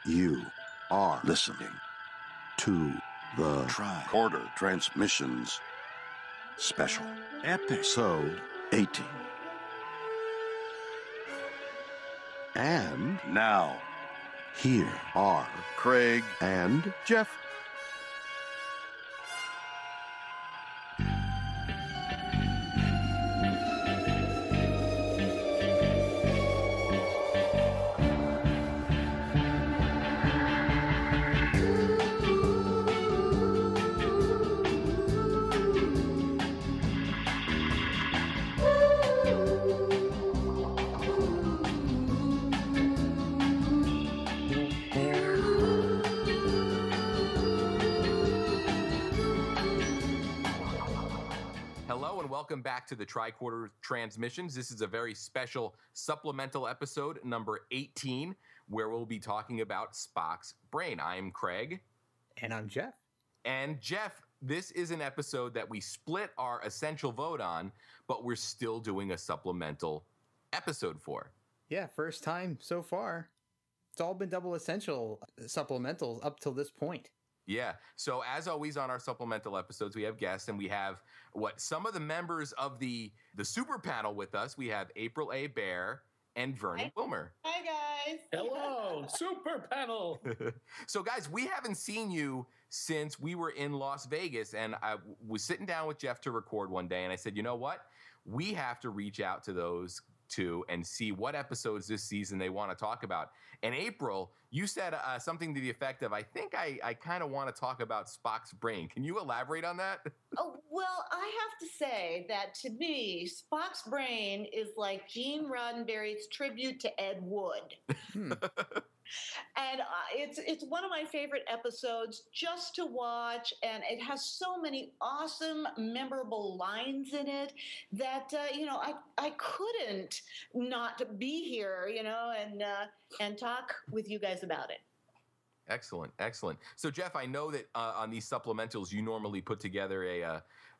You are listening to the Tricorder Transmissions Special Episode 18. And now, here are Craig and Jeff. Welcome back to the Tricorder Transmissions. This is a very special supplemental episode, number 18, where we'll be talking about Spocks Brain. I'm Craig. And I'm Jeff. And Jeff, this is an episode that we split our essential vote on, but we're still doing a supplemental episode for. Yeah, first time so far. It's all been double essential supplementals up till this point. Yeah. So as always on our supplemental episodes, we have guests, and we have some of the members of the super panel with us. We have April A. Bear and Vernon Wilmer. Hi, guys. Hello, super panel. So, guys, we haven't seen you since we were in Las Vegas, and I was sitting down with Jeff to record one day, and I said, you know what? We have to reach out to those two and see what episodes this season they want to talk about. And April, you said something to the effect of, I think I kind of want to talk about Spock's Brain. Can you elaborate on that? Oh, well, I have to say that to me, Spock's Brain is like Gene Roddenberry's tribute to Ed Wood. And it's one of my favorite episodes just to watch, and it has so many awesome, memorable lines in it that I couldn't not be here, and talk with you guys about it. Excellent. So, Jeff, I know that on these supplementals, you normally put together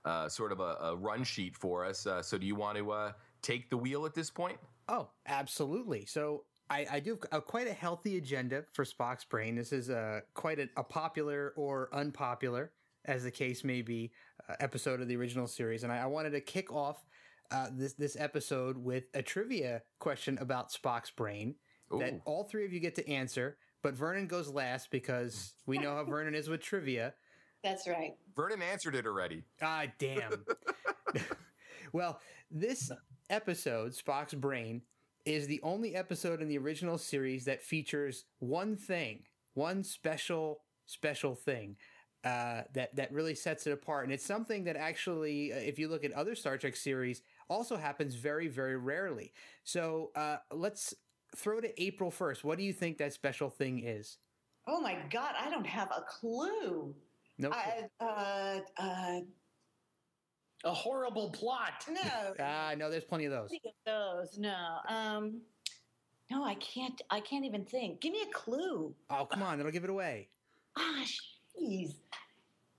a sort of a run sheet for us. So do you want to take the wheel at this point? Oh, absolutely. So I do have quite a healthy agenda for Spock's Brain. This is quite a popular or unpopular, as the case may be, episode of the original series. And I wanted to kick off this episode with a trivia question about Spock's Brain. Ooh. That all three of you get to answer. But Vernon goes last because we know how Vernon is with trivia. That's right. Vernon answered it already. Ah, damn. Well, this episode, Spock's Brain, is the only episode in the original series that features one special thing that really sets it apart. And it's something that actually, if you look at other Star Trek series, also happens very, very rarely. So let's throw to April first. What do you think that special thing is? Oh, my God. I don't have a clue. No. A horrible plot. No. No, there's plenty of those. No. No, I can't even think. Give me a clue. Oh, come on. That'll give it away. Ah, jeez.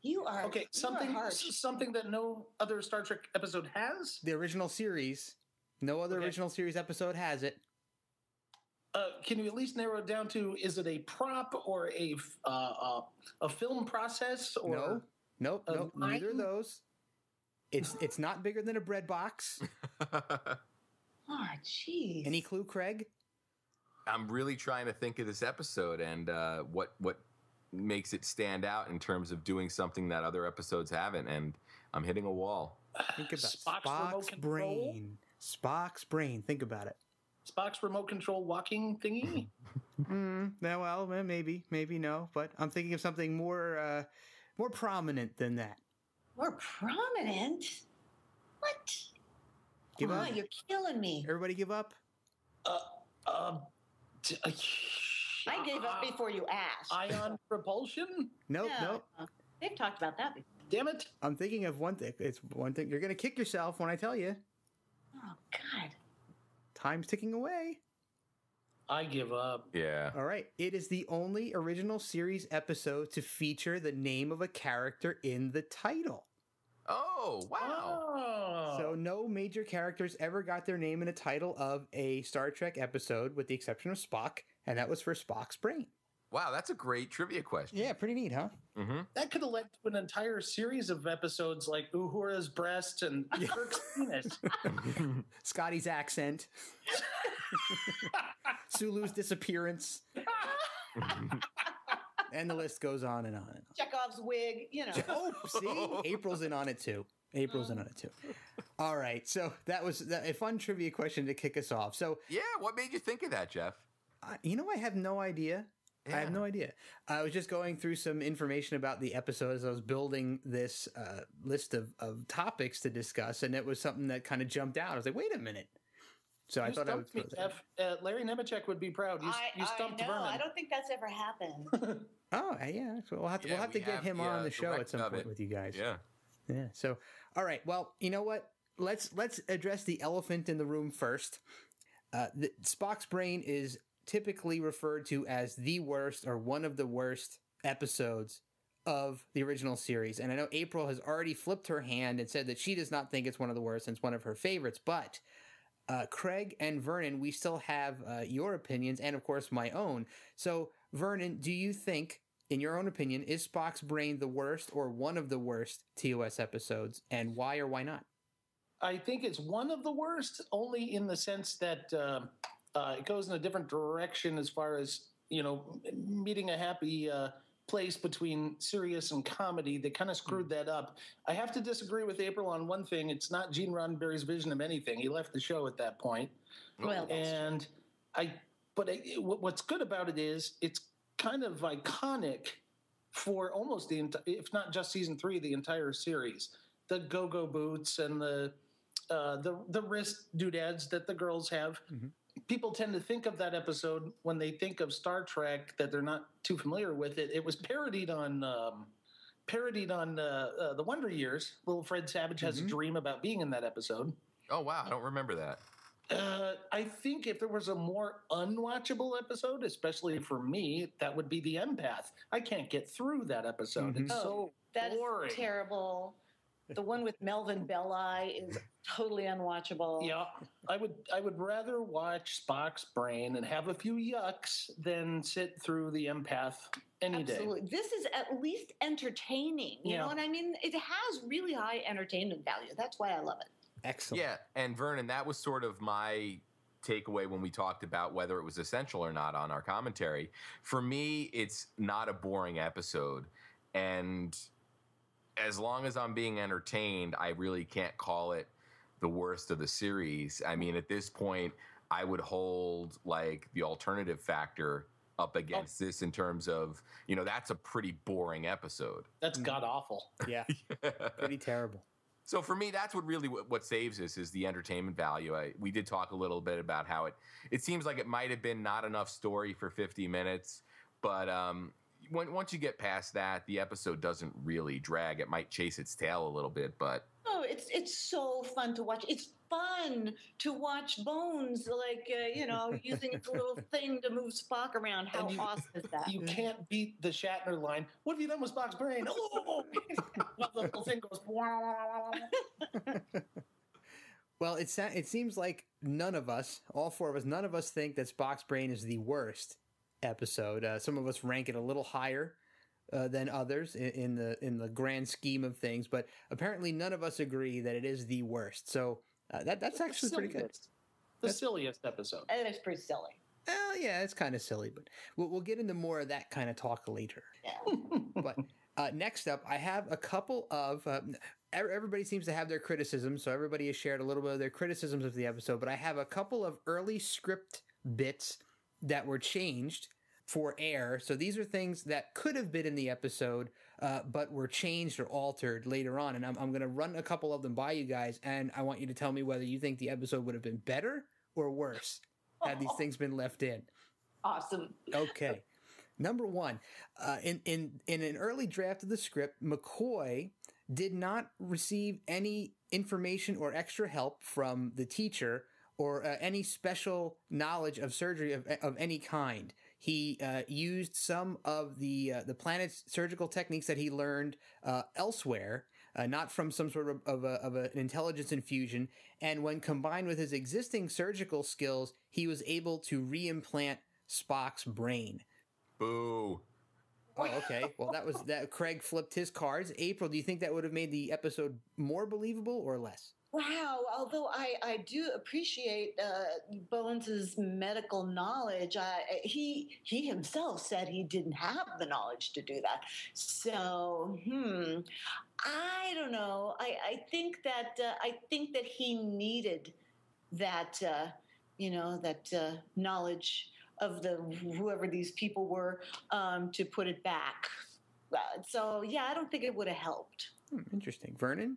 You are okay. Something that no other Star Trek episode has. The original series. No other original series episode has it. Can you at least narrow it down to, is it a prop or a film process? Or Nope. Neither of those. It's not bigger than a bread box. Oh, jeez. Any clue, Craig? I'm really trying to think of this episode and what makes it stand out in terms of doing something that other episodes haven't, and I'm hitting a wall. Think about Spock's Brain. Spock's Brain. Think about it. Spock's remote control walking thingy? Well, maybe no, but I'm thinking of something more prominent than that. More prominent? What? Give up? You're killing me. Everybody give up? I gave up before you asked. Ion propulsion? Nope. They've talked about that before. Damn it. I'm thinking of one thing. It's one thing. You're going to kick yourself when I tell you. Oh, God. Time's ticking away. I give up. Yeah. All right. It is the only original series episode to feature the name of a character in the title. Oh, wow. Oh. So no major characters ever got their name in a title of a Star Trek episode, with the exception of Spock, and that was for Spock's Brain. Wow, that's a great trivia question. Yeah, pretty neat, huh? Mm-hmm. That could have led to an entire series of episodes like Uhura's breast and Kirk's penis. Scotty's accent. Sulu's disappearance. And the list goes on and on and on. Chekhov's wig, Oh, see? April's in on it too. All right, so that was a fun trivia question to kick us off. So yeah, what made you think of that, Jeff? I have no idea. Yeah. I have no idea. I was just going through some information about the episode as I was building this list of topics to discuss, and it was something that kind of jumped out. I was like, wait a minute. So I thought I would throw that. Larry Nemechek would be proud. You stumped I know. Vernon. I don't think that's ever happened. Oh, yeah. So we'll have to get him on the show at some point with you guys. Yeah. Yeah. So, all right. Well, you know what? Let's address the elephant in the room first. Spock's Brain is typically referred to as the worst or one of the worst episodes of the original series. And I know April has already flipped her hand and said that she does not think it's one of the worst and it's one of her favorites. But Craig and Vernon, we still have your opinions and, of course, my own. So, Vernon, do you think, in your own opinion, is Spock's Brain the worst or one of the worst TOS episodes? And why or why not? I think it's one of the worst, only in the sense that it goes in a different direction as far as, meeting a happy place between serious and comedy. They kind of screwed that up. I have to disagree with April on one thing. It's not Gene Roddenberry's vision of anything. He left the show at that point. Well, and what's good about it is it's kind of iconic for almost if not just season 3, the entire series. The go-go boots and the wrist doodads that the girls have. Mm-hmm. People tend to think of that episode when they think of Star Trek that they're not too familiar with it. It was parodied on the Wonder Years. Little Fred Savage has a dream about being in that episode. Oh wow, I don't remember that. I think if there was a more unwatchable episode, especially for me, that would be The Empath. I can't get through that episode. It's so boring. That is terrible. The one with Melvin Belli is totally unwatchable. Yeah, I would rather watch Spock's Brain and have a few yucks than sit through The Empath any day. Absolutely. This is at least entertaining. You know what I mean? It has really high entertainment value. That's why I love it. Excellent. Yeah, and Vernon, that was sort of my takeaway when we talked about whether it was essential or not on our commentary. For me, it's not a boring episode, and as long as I'm being entertained, I really can't call it the worst of the series. I mean, at this point, I would hold like the Alternative Factor up against this in terms of, that's a pretty boring episode. That's god-awful. Yeah, pretty terrible. So for me, that's what saves this is the entertainment value. We did talk a little bit about how it seems like it might have been not enough story for 50 minutes, but once you get past that, the episode doesn't really drag. It might chase its tail a little bit, but it's so fun to watch. It's fun to watch Bones, using its little thing to move Spock around. How awesome is that? You can't beat the Shatner line. What have you done with Spock's brain? Oh! The little thing goes. Well, it seems like all four of us, none of us think that Spock's Brain is the worst episode. Some of us rank it a little higher than others in the grand scheme of things, but apparently none of us agree that it is the worst. So that's actually pretty good. The silliest episode. It is pretty silly. Well, yeah, it's kind of silly, but we'll get into more of that kind of talk later. Yeah. But next up, I have a couple of. Everybody seems to have their criticisms, so everybody has shared a little bit of their criticisms of the episode. But I have a couple of early script bits that were changed for air. So these are things that could have been in the episode, but were changed or altered later on. And I'm going to run a couple of them by you guys, and I want you to tell me whether you think the episode would have been better or worse had these things been left in. Awesome. Okay. Number one, in an early draft of the script, McCoy did not receive any information or extra help from the teacher or any special knowledge of surgery of any kind. He used some of the planet's surgical techniques that he learned elsewhere, not from some sort of an intelligence infusion. And when combined with his existing surgical skills, he was able to re-implant Spock's brain. Boo. Oh, okay. Well, that was that. Craig flipped his cards. April, do you think that would have made the episode more believable or less? Wow. Although I do appreciate Bones's medical knowledge, he himself said he didn't have the knowledge to do that. So, I don't know. I think that he needed that knowledge of whoever these people were to put it back. So yeah, I don't think it would have helped. Interesting. Vernon?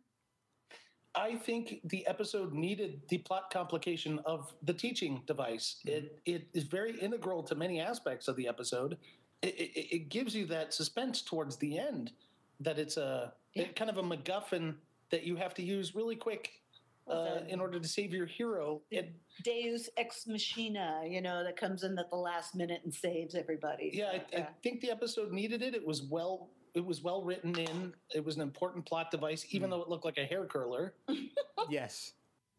I think the episode needed the plot complication of the teaching device. It is very integral to many aspects of the episode. It gives you that suspense towards the end that it's kind of a MacGuffin that you have to use really quick in order to save your hero. Deus ex machina, that comes in at the last minute and saves everybody. Yeah, I think the episode needed it. It was well written in. It was an important plot device, even though it looked like a hair curler. Yes,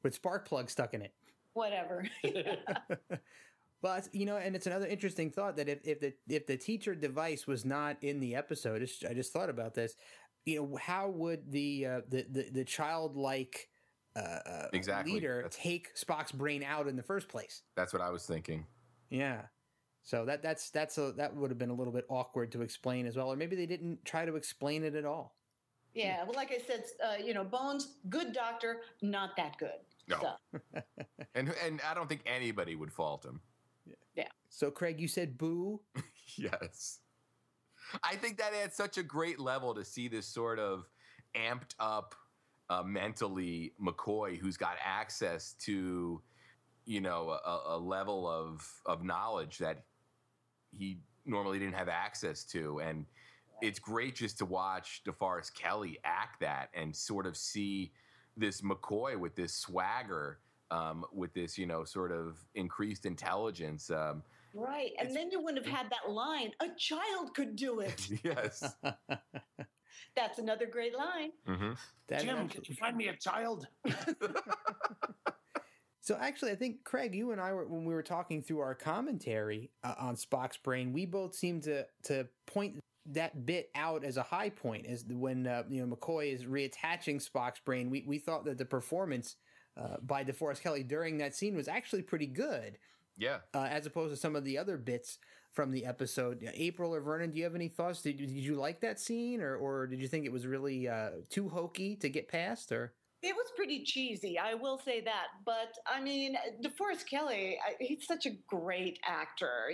with spark plug stuck in it. Whatever. But and it's another interesting thought that if the teacher device was not in the episode, I just thought about this. How would the childlike leader take Spock's brain out in the first place? That's what I was thinking. Yeah. So that would have been a little bit awkward to explain as well, or maybe they didn't try to explain it at all. Yeah, well, like I said, Bones, good doctor, not that good. No, so. and I don't think anybody would fault him. Yeah. So, Craig, you said boo. Yes, I think that adds such a great level to see this sort of amped up mentally McCoy, who's got access to a level of knowledge that he normally didn't have access to. And it's great just to watch DeForest Kelley act that and sort of see this McCoy with this swagger, with this, sort of increased intelligence. Right. And then you wouldn't have had that line, a child could do it. Yes. That's another great line. Mm-hmm. Jim, can you find me a child? So actually, I think, Craig, you and I when we were talking through our commentary on Spock's Brain, we both seemed to point that bit out as a high point, as when McCoy is reattaching Spock's brain. We thought that the performance by DeForest Kelley during that scene was actually pretty good. Yeah. As opposed to some of the other bits from the episode. April or Vernon, do you have any thoughts? Did you like that scene, or did you think it was really too hokey to get past? Or it was pretty cheesy, I will say that. But I mean, DeForest Kelley, he's such a great actor.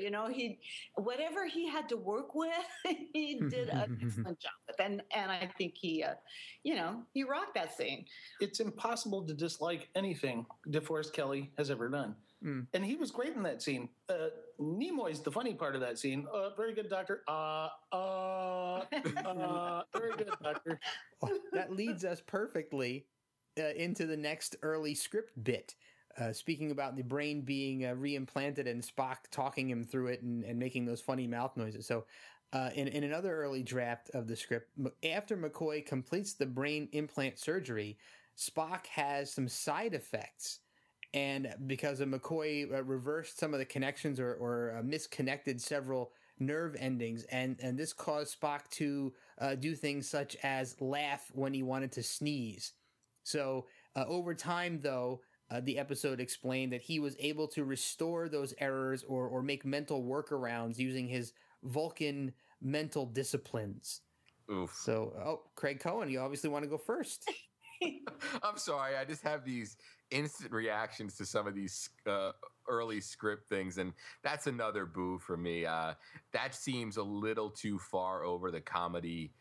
Whatever he had to work with, he did an excellent job with. And I think he rocked that scene. It's impossible to dislike anything DeForest Kelley has ever done. And he was great in that scene. Nimoy's the funny part of that scene. Very good, doctor. Very good, doctor. Oh, that leads us perfectly into the next early script bit. Speaking about the brain being re-implanted and Spock talking him through it and making those funny mouth noises. So in another early draft of the script, after McCoy completes the brain implant surgery, Spock has some side effects. And because of McCoy reversed some of the connections or misconnected several nerve endings, and this caused Spock to do things such as laugh when he wanted to sneeze. So over time, though, the episode explained that he was able to restore those errors or make mental workarounds using his Vulcan mental disciplines. Oof. So, Craig Cohen, you obviously want to go first. I'm sorry. I just have these instant reactions to some of these early script things, and that's another boo for me. That seems a little too far over the comedy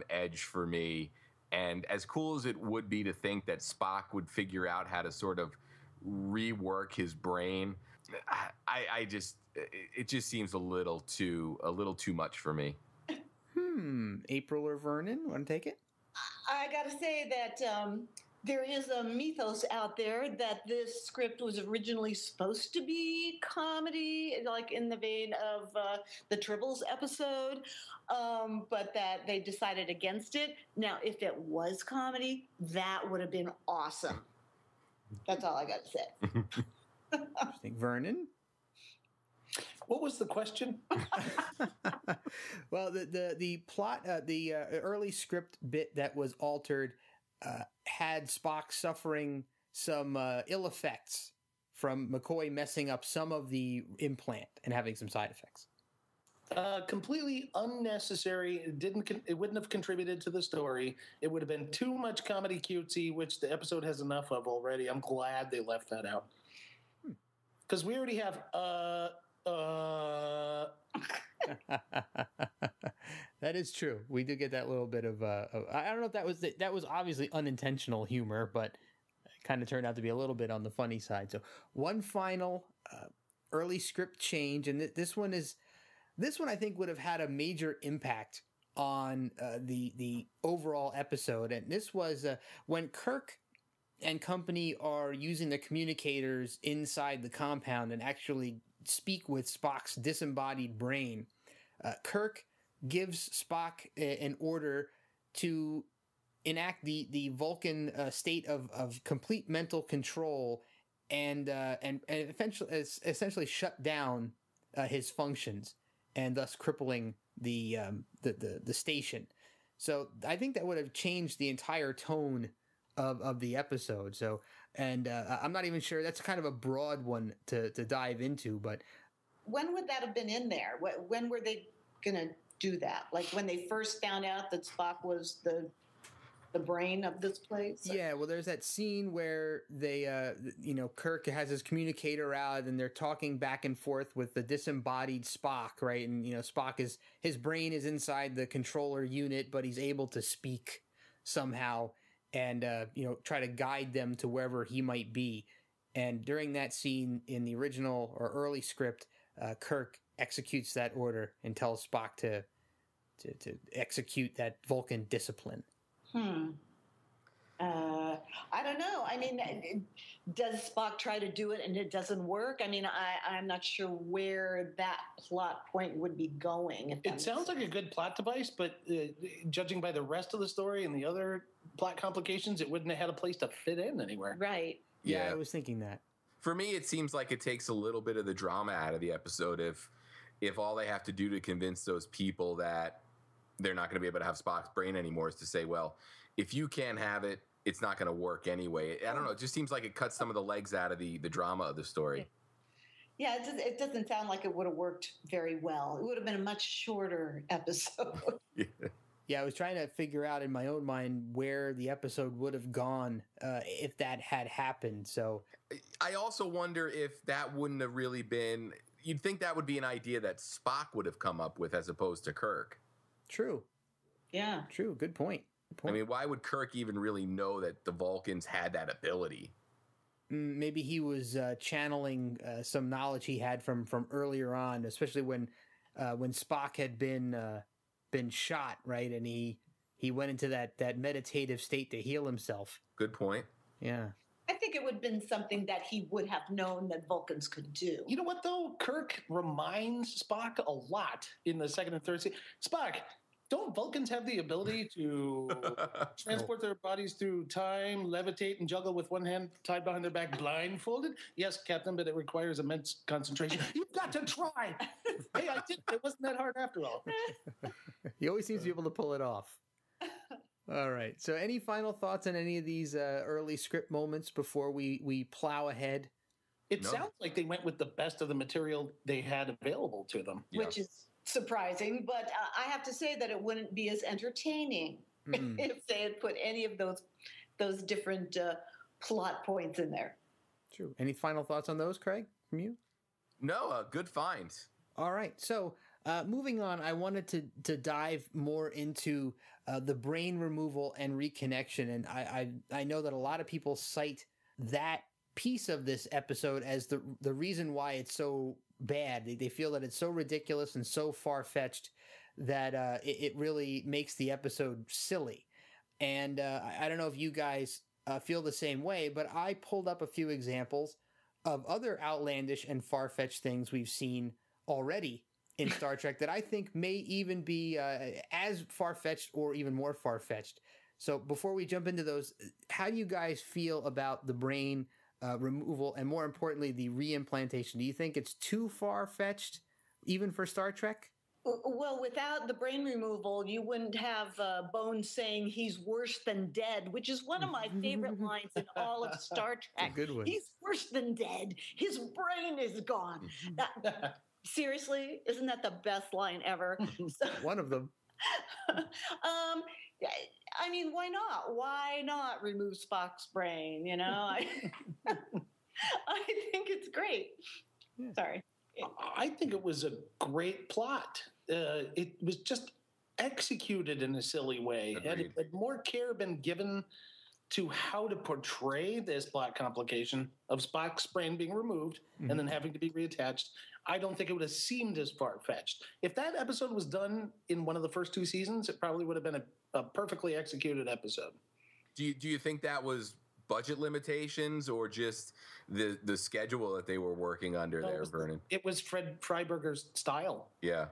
edge for me. And as cool as it would be to think that Spock would figure out how to sort of rework his brain, it just seems a little too much for me. April or Vernon, want to take it? I got to say that there is a mythos out there that this script was originally supposed to be comedy, like in the vein of the Tribbles episode, but that they decided against it. Now, if it was comedy, that would have been awesome. That's all I got to say. Interesting. Vernon? What was the question? Well, the plot, the early script bit that was altered had Spock suffering some ill effects from McCoy messing up some of the implant and having some side effects. Completely unnecessary. It wouldn't have contributed to the story. It would have been too much comedy cutesy, which the episode has enough of already. I'm glad they left that out. Because we already have That is true. We do get that little bit of I don't know if that was obviously unintentional humor, but it kind of turned out to be a little bit on the funny side. So one final early script change, and this one I think would have had a major impact on the overall episode. And this was when Kirk and company are using the communicators inside the compound and actually speak with Spock's disembodied brain. Kirk gives Spock an order to enact the Vulcan state of complete mental control and essentially shut down his functions, and thus crippling the station. So I think that would have changed the entire tone of the episode. So, and I'm not even sure, that's kind of a broad one to dive into, but when would that have been in there? When were they going to do that? Like when they first found out that Spock was the brain of this place? Yeah, well, there's that scene where they, Kirk has his communicator out and they're talking back and forth with the disembodied Spock, right? And, Spock his brain is inside the controller unit, but he's able to speak somehow and, try to guide them to wherever he might be. And during that scene in the original or early script, Kirk executes that order and tells Spock to execute that Vulcan discipline. I don't know. I mean, does Spock try to do it and it doesn't work? I mean, I'm not sure where that plot point would be going. It sounds like a good plot device, but judging by the rest of the story and the other plot complications, it wouldn't have had a place to fit in anywhere. Right. Yeah, I was thinking that. For me, it seems like it takes a little bit of the drama out of the episode if all they have to do to convince those people that they're not going to be able to have Spock's brain anymore is to say, well, if you can't have it, it's not going to work anyway. I don't know. It just seems like it cuts some of the legs out of the drama of the story. Yeah, it doesn't sound like it would have worked very well. It would have been a much shorter episode. Yeah, I was trying to figure out in my own mind where the episode would have gone if that had happened. So I also wonder if that wouldn't have really been... You'd think that would be an idea that Spock would have come up with as opposed to Kirk. True. Yeah. True. Good point. I mean, why would Kirk even really know that the Vulcans had that ability? Maybe he was channeling some knowledge he had from earlier on, especially when Spock had been shot, right? And he went into that meditative state to heal himself. Good point. Yeah. I think it would have been something that he would have known that Vulcans could do. You know what, though? Kirk reminds Spock a lot in the second and third season. Spock, don't Vulcans have the ability to transport their bodies through time, levitate, and juggle with one hand tied behind their back blindfolded? Yes, Captain, but it requires immense concentration. You've got to try. Hey, I did. It wasn't that hard after all. He always seems to be able to pull it off. All right. So any final thoughts on any of these early script moments before we plow ahead? It sounds like they went with the best of the material they had available to them. Which is surprising, but I have to say that it wouldn't be as entertaining if they had put any of those different plot points in there. True. Any final thoughts on those, Craig, from you? No, good find. All right. So moving on, I wanted to dive more into the brain removal and reconnection. And I know that a lot of people cite that piece of this episode as the reason why it's so bad. They feel that it's so ridiculous and so far-fetched that it really makes the episode silly. And I don't know if you guys feel the same way, but I pulled up a few examples of other outlandish and far-fetched things we've seen already in Star Trek that I think may even be as far-fetched or even more far-fetched. So before we jump into those, how do you guys feel about the brain removal and, more importantly, the reimplantation? Do you think it's too far-fetched even for Star Trek? Well, without the brain removal, you wouldn't have Bones saying he's worse than dead, which is one of my favorite lines in all of Star Trek. Good one. He's worse than dead. His brain is gone. Seriously, isn't that the best line ever? One of them. I mean, why not? Why not remove Spock's brain? You know, I think it's great. Yeah. Sorry. I think it was a great plot. It was just executed in a silly way. Had more care been given to how to portray this plot complication of Spock's brain being removed and then having to be reattached, I don't think it would have seemed as far-fetched. If that episode was done in one of the first 2 seasons, it probably would have been a perfectly executed episode. Do you think that was budget limitations or just the schedule that they were working under there, Vernon? It was Fred Freiberger's style. Yeah.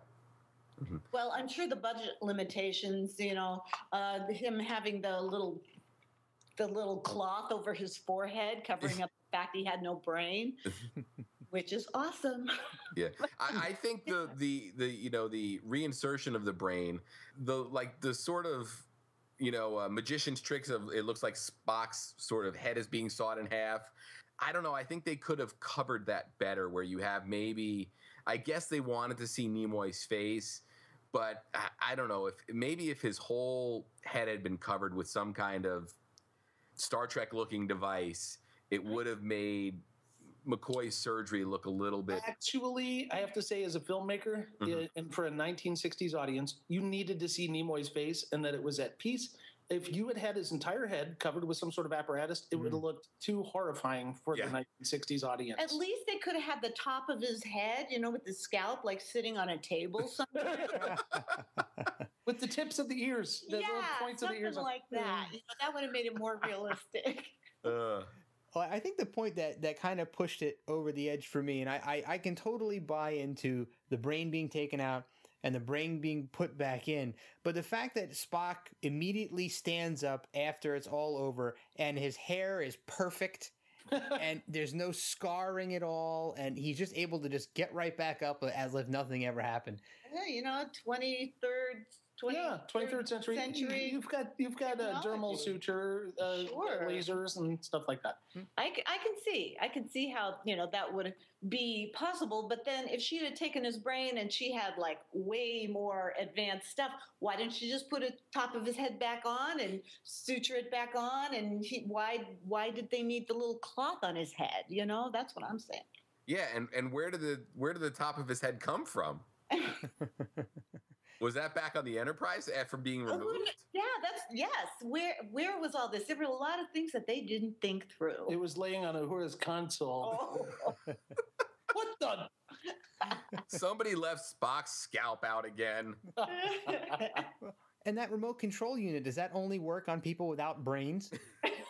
Well, I'm sure the budget limitations, you know, him having the little cloth over his forehead covering up the fact he had no brain, which is awesome. Yeah, I think the reinsertion of the brain, the sort of magician's tricks of it looks like Spock's sort of head is being sawed in half. I don't know. I think they could have covered that better, where you have maybe. I guess they wanted to see Nimoy's face, but I don't know if his whole head had been covered with some kind of Star Trek looking device, it would have made McCoy's surgery look a little bit. Actually, I have to say, as a filmmaker, and for a 1960s audience, you needed to see Nimoy's face and that it was at peace. If you had had his entire head covered with some sort of apparatus, it would have looked too horrifying for the 1960s audience. At least they could have had the top of his head, with the scalp, like sitting on a table somewhere. With the tips of the ears. The little points of the ears. Something like that. That would have made it more realistic. Well, I think the point that kind of pushed it over the edge for me, and I can totally buy into the brain being taken out and the brain being put back in, but the fact that Spock immediately stands up after it's all over and his hair is perfect and there's no scarring at all, and he's just able to just get right back up as if nothing ever happened. Yeah, 23rd century. You've got dermal suture, lasers and stuff like that. I can see how that would be possible. But then if she had taken his brain and she had like way more advanced stuff, why didn't she just put a top of his head back on and suture it back on? And why did they need the little cloth on his head? That's what I'm saying. Yeah, and where did the top of his head come from? Was that back on the Enterprise after being removed? Yeah, yes. Where was all this? There were a lot of things that they didn't think through. It was laying on Uhura's console. Oh. What the? Somebody left Spock's scalp out again. And that remote control unit, does that only work on people without brains?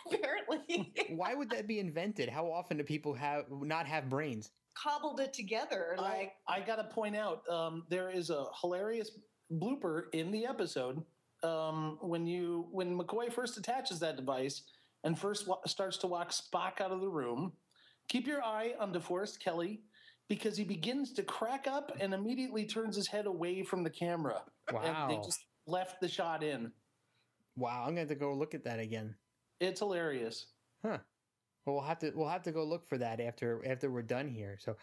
Apparently. Why would that be invented? How often do people not have brains? Cobbled it together. I got to point out, there is a hilarious blooper in the episode when McCoy first attaches that device and first starts to walk Spock out of the room. Keep your eye on DeForest Kelley, because he begins to crack up and immediately turns his head away from the camera. Wow. And they just left the shot in. Wow, I'm going to have to go look at that again. It's hilarious. Huh. Well, we'll have to go look for that after we're done here. So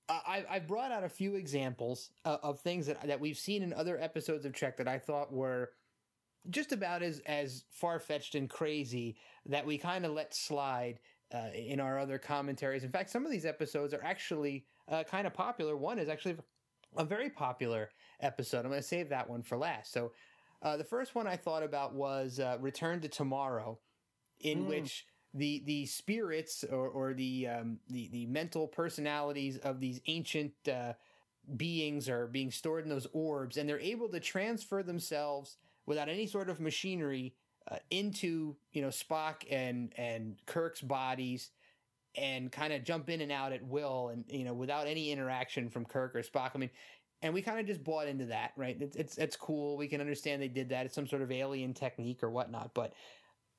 I brought out a few examples of things that we've seen in other episodes of Trek that I thought were just about as far-fetched and crazy that we kind of let slide in our other commentaries. In fact, some of these episodes are actually kind of popular. One is actually a very popular episode. I'm going to save that one for last. So the first one I thought about was Return to Tomorrow, in which the spirits or the mental personalities of these ancient beings are being stored in those orbs, and they're able to transfer themselves without any sort of machinery into Spock and Kirk's bodies, and kind of jump in and out at will, and without any interaction from Kirk or Spock. I mean, and we kind of just bought into that, right? It's cool. We can understand they did that. It's some sort of alien technique or whatnot, but.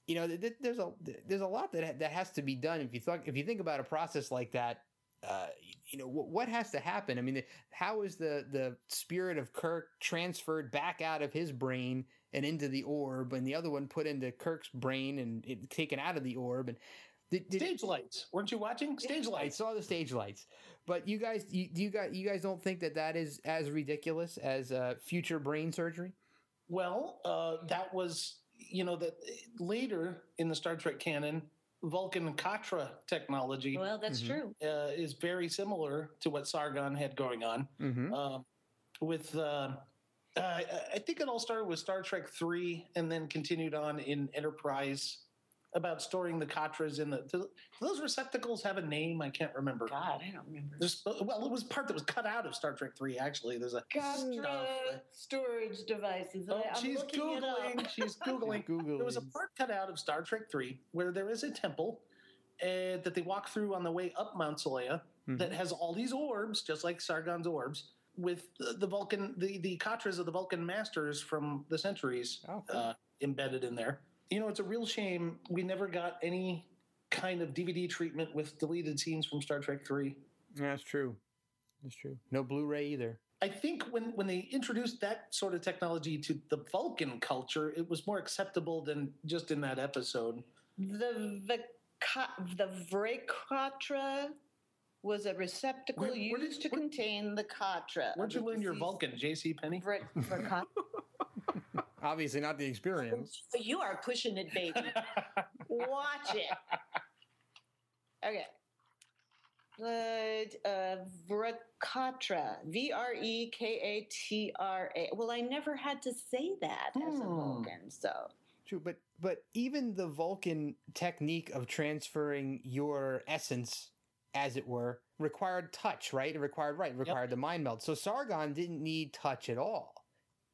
There's a lot that has to be done if you think about a process like that what has to happen? I mean, how is the spirit of Kirk transferred back out of his brain and into the orb, and the other one put into Kirk's brain and taken out of the orb? And stage lights. Weren't you watching stage lights? I saw the stage lights, but you guys don't think that is as ridiculous as future brain surgery? Well, that was that later in the Star Trek canon, Vulcan Katra technology. Well, that's true. Is very similar to what Sargon had going on. With I think it all started with Star Trek 3 and then continued on in Enterprise about storing the Katras in do those receptacles have a name? I can't remember. God, I don't remember. It was part that was cut out of Star Trek 3, actually. There's a Katra storage devices. Oh, I'm she's looking it Googling. up. She's Googling. There was a part cut out of Star Trek 3 where there is a temple that they walk through on the way up Mount Solea that has all these orbs, just like Sargon's orbs, with the Vulcan, the Katras of the Vulcan masters from the centuries embedded in there. It's a real shame we never got any kind of DVD treatment with deleted scenes from Star Trek 3. Yeah, that's true. That's true. No Blu-ray either. I think when they introduced that sort of technology to the Vulcan culture, it was more acceptable than just in that episode. The Vrykatra was a receptacle used to contain the Katra. Where'd you learn your Vulcan, J.C. Penney? Vrykatra. Obviously not the experience. You are pushing it, baby. Watch it. Okay. Vrykatra. Vrekatra. Well, I never had to say that as a Vulcan, so. True, but even the Vulcan technique of transferring your essence, as it were, required touch, right? It required the mind meld. So Sargon didn't need touch at all.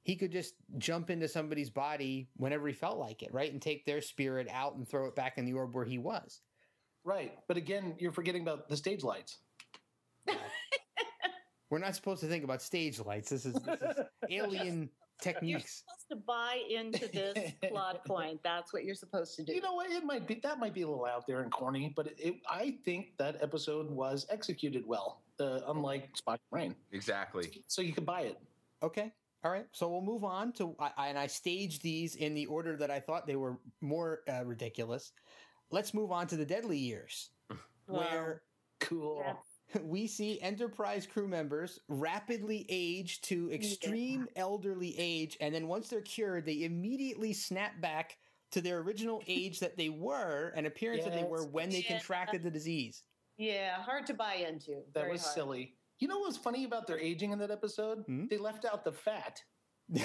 He could just jump into somebody's body whenever he felt like it, right? And take their spirit out and throw it back in the orb where he was. Right. But again, you're forgetting about the stage lights. We're not supposed to think about stage lights. This is alien techniques. You're supposed to buy into this plot point. That's what you're supposed to do. You know what? That might be a little out there and corny, but I think that episode was executed well, unlike Spocks Brain. Exactly. So you could buy it. Okay. All right, so we'll move on to, and I staged these in the order that I thought they were more ridiculous. Let's move on to the Deadly Years, where we see Enterprise crew members rapidly age to extreme elderly age, and then once they're cured, they immediately snap back to their original age that they were, and appearance that they were when they contracted the disease. Yeah, hard to buy into. That was silly. You know what was funny about their aging in that episode? They left out the fat. They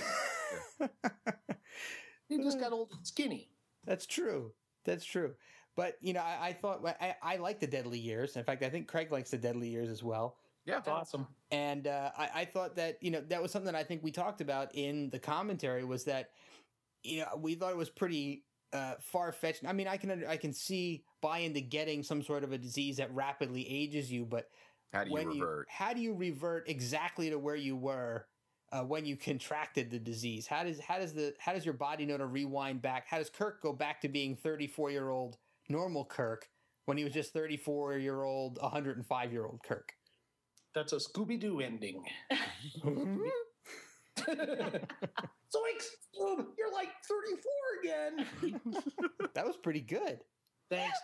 just got old and skinny. That's true. But, I thought, I like the Deadly Years. In fact, I think Craig likes the Deadly Years as well. Yeah. That's awesome. And I thought that, that was something I think we talked about in the commentary was that, we thought it was pretty far-fetched. I mean, I can buy into getting some sort of a disease that rapidly ages you, but how do you revert? How do you revert exactly to where you were when you contracted the disease? How does your body know to rewind back? How does Kirk go back to being 34-year-old normal Kirk when he was just 34-year-old 105-year-old Kirk? That's a Scooby-Doo ending. Zoinks! You're like 34 again. That was pretty good. Thanks.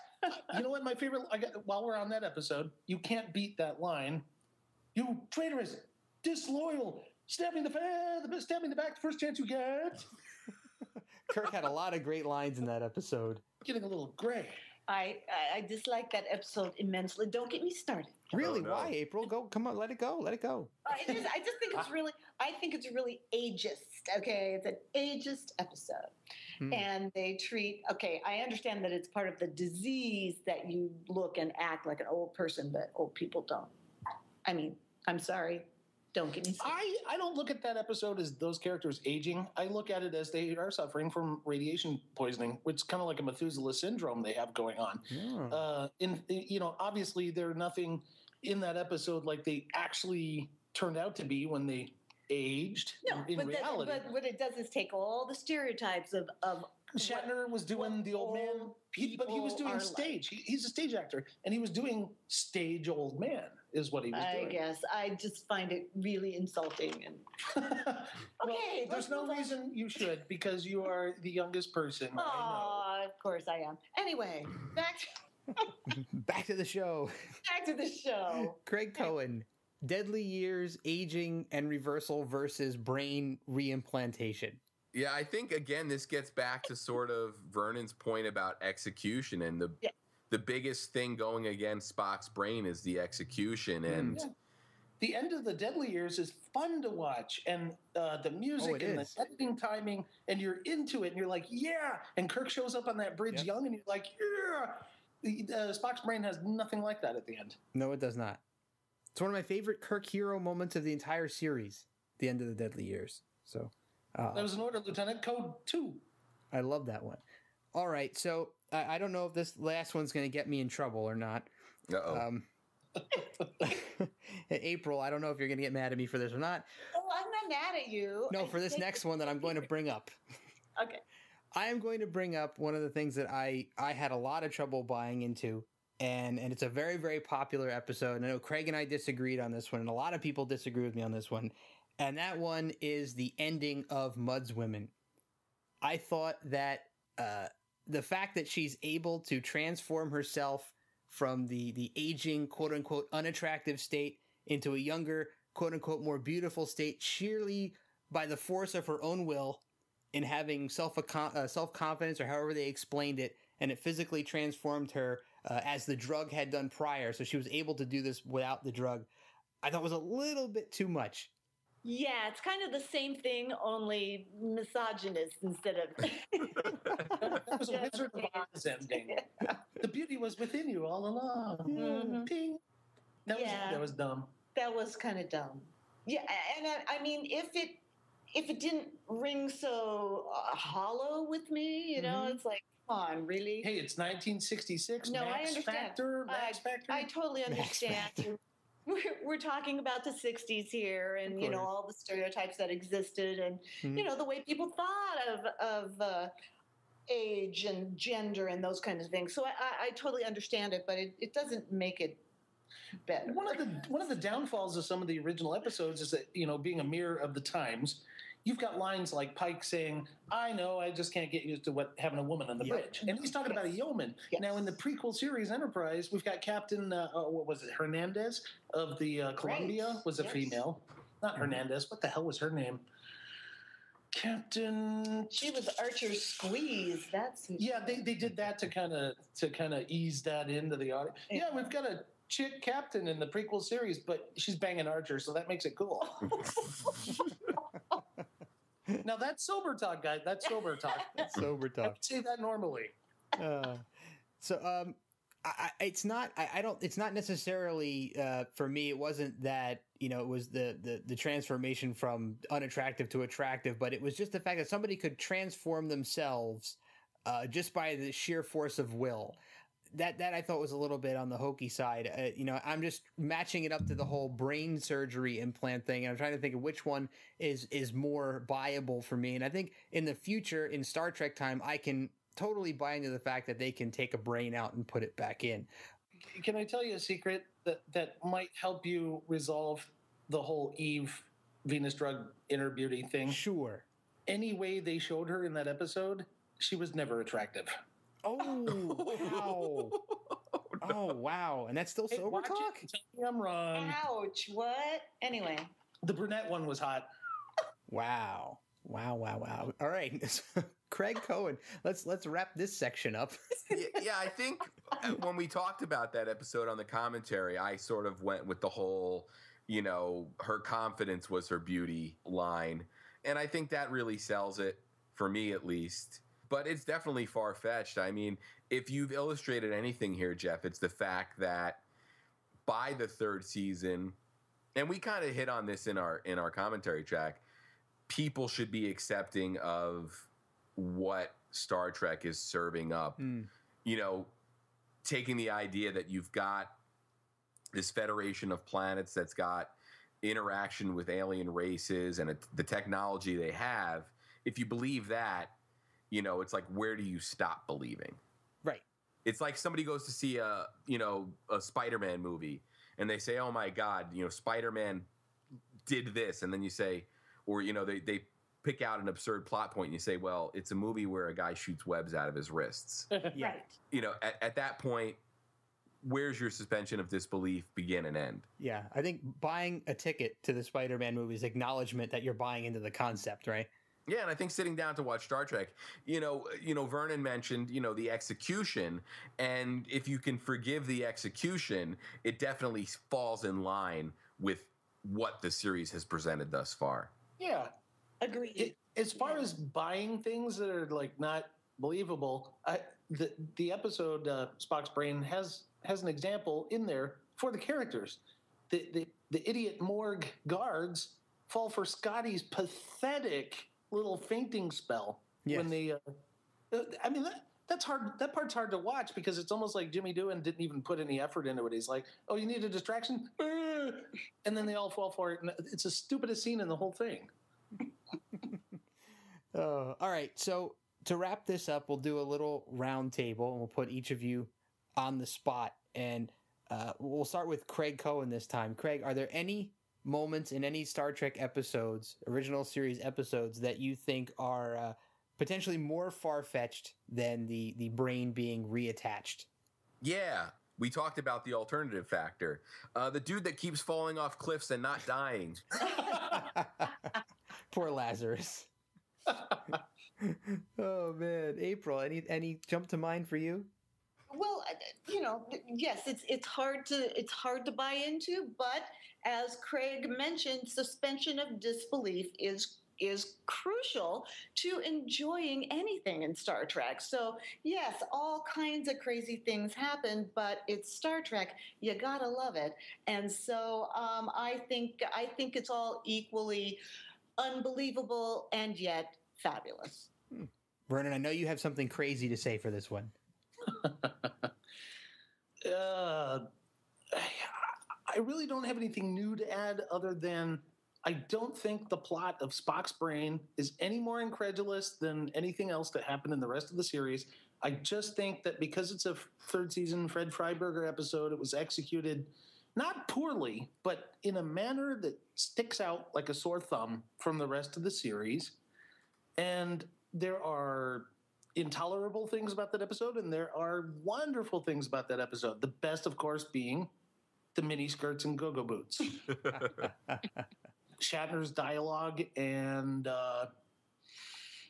You know what? My favorite. While we're on that episode, you can't beat that line. You traitorous, disloyal, stabbing the back the first chance you get. Kirk had a lot of great lines in that episode. Getting a little gray. I dislike that episode immensely. Don't get me started. Really? Oh, no. Why, April? Come on, let it go. I just think it's really. I think it's really ageist. Okay, it's an ageist episode, and they treat. Okay, I understand that it's part of the disease that you look and act like an old person, but old people don't. I mean, I'm sorry. Don't get me started. I don't look at that episode as those characters aging. I look at it as they are suffering from radiation poisoning, which is kind of like a Methuselah syndrome they have going on. Yeah. Obviously there's nothing in that episode like they actually turned out to be when they aged. No, in reality. But what it does is take all the stereotypes of Shatner was doing the old man, but he was doing stage. He's a stage actor, and he was doing stage old man is what he was doing. I guess I just find it really insulting. And okay, there's no reason you should, because you are the youngest person. Oh, of course I am. Anyway, back to the show. Back to the show. Craig Cohen, Deadly Years, Aging and Reversal versus Brain Reimplantation. Yeah, I think, again, this gets back to sort of Vernon's point about execution, and the biggest thing going against Spock's brain is the execution. And the end of the Deadly Years is fun to watch, and the music and the editing timing, and you're into it, and you're like, yeah. And Kirk shows up on that bridge young, and you're like, yeah. Spock's brain has nothing like that at the end. No, it does not. It's one of my favorite Kirk hero moments of the entire series, the end of the Deadly Years. So that was an order, Lieutenant. Code 2. I love that one. All right, so I don't know if this last one's going to get me in trouble or not. Uh-oh. April, I don't know if you're going to get mad at me for this or not. Oh, I'm not mad at you. No, for this next one that I'm going to bring up. Okay. I am going to bring up one of the things that I had a lot of trouble buying into, and it's a very, very popular episode. I know Craig and I disagreed on this one, and a lot of people disagree with me on this one. And that one is the ending of Mud's Women. I thought that the fact that she's able to transform herself from the aging, quote-unquote, unattractive state into a younger, quote-unquote, more beautiful state, sheerly by the force of her own will in having self-confidence, or however they explained it, and it physically transformed her as the drug had done prior, so she was able to do this without the drug, I thought was a little bit too much. Yeah, it's kind of the same thing, only misogynist instead of... That was a Wizard of Oz ending. The beauty was within you all along. Mm-hmm. Ping. That was dumb. That was kind of dumb. Yeah, and I mean, if it didn't ring so hollow with me, you know, it's like, come on, really? Hey, it's 1966. No, Max I understand. Factor. I totally understand. We're talking about the 60s here, and you know, all the stereotypes that existed, and you know, the way people thought of age and gender and those kinds of things. So I totally understand it, but it doesn't make it better. One of the downfalls of some of the original episodes is that, you know, being a mirror of the times, you've got lines like Pike saying, I know, I just can't get used to having a woman on the bridge. And he's talking about a yeoman. Yes. Now, in the prequel series Enterprise, we've got Captain, what was it, Hernandez of the Columbia was a female. Not Hernandez. What the hell was her name? Captain. She was Archer Squeeze. That's they did that to kind of ease that into the audience. Yeah, we've got a chick captain in the prequel series, but she's banging Archer, so that makes it cool. Now that's sober talk, guys. That's sober talk. That's sober talk. I would say that normally. It's not. I don't. It's not necessarily for me. It wasn't that, you know, it was the transformation from unattractive to attractive, but it was just the fact that somebody could transform themselves just by the sheer force of will. That I thought was a little bit on the hokey side. You know, I'm just matching it up to the whole brain surgery implant thing, and I'm trying to think of which one is more viable for me. And I think in the future, in Star Trek time, I can totally buy into the fact that they can take a brain out and put it back in. Can I tell you a secret that might help you resolve the whole Eve Venus drug inner beauty thing? Sure. Any way they showed her in that episode, she was never attractive. Oh, wow. Oh, wow. And that's still sober talk? Tell me I'm wrong. Ouch. What? Anyway. The brunette one was hot. Wow. All right. Craig Cohen, let's wrap this section up. Yeah, I think when we talked about that episode on the commentary, I sort of went with the whole, you know, her confidence was her beauty line. And I think that really sells it, for me at least. But it's definitely far-fetched. I mean, if you've illustrated anything here, Jeff, it's the fact that by the third season, and we kind of hit on this in our commentary track, people should be accepting of what Star Trek is serving up. You know, taking the idea that you've got this federation of planets that's got interaction with alien races and the technology they have. If you believe that, it's like, where do you stop believing? Right. It's like somebody goes to see a Spider-Man movie and they say, oh my God, Spider-Man did this. And then you say, or, they pick out an absurd plot point and you say, well, it's a movie where a guy shoots webs out of his wrists. Yeah. Right. At that point, where's your suspension of disbelief begin and end? Yeah. I think buying a ticket to the Spider-Man movie is acknowledgement that you're buying into the concept, right? Yeah, and I think sitting down to watch Star Trek, Vernon mentioned, the execution, and if you can forgive the execution, it definitely falls in line with what the series has presented thus far. Yeah. Agreed. As far as buying things that are like not believable, the episode Spock's Brain has an example in there for the characters. The idiot Morg guards fall for Scotty's pathetic little fainting spell. Yes. When they that's hard. That part's hard to watch because it's almost like Jimmy Doohan didn't even put any effort into it. He's like, oh, you need a distraction, and then they all fall for it, and it's the stupidest scene in the whole thing. All right. So to wrap this up, we'll do a little round table and we'll put each of you on the spot. And we'll start with Craig Cohen this time. Craig, are there any moments in any Star Trek episodes, original series episodes, that you think are potentially more far-fetched than the brain being reattached? Yeah. We talked about the alternative factor. The dude that keeps falling off cliffs and not dying. Poor Lazarus. Oh man, April, any jump to mind for you? Well, yes, it's hard to buy into, but as Craig mentioned, suspension of disbelief is crucial to enjoying anything in Star Trek. So yes, all kinds of crazy things happen, but it's Star Trek. You gotta love it. And so I think it's all equally unbelievable and yet fabulous. Vernon, I know you have something crazy to say for this one. I really don't have anything new to add other than I don't think the plot of Spock's Brain is any more incredulous than anything else that happened in the rest of the series. I just think that because it's a third season Fred Freiberger episode, it was executed not poorly, but in a manner that sticks out like a sore thumb from the rest of the series. And there are intolerable things about that episode, and there are wonderful things about that episode. The best, of course, being the mini skirts and go-go boots. Shatner's dialogue, and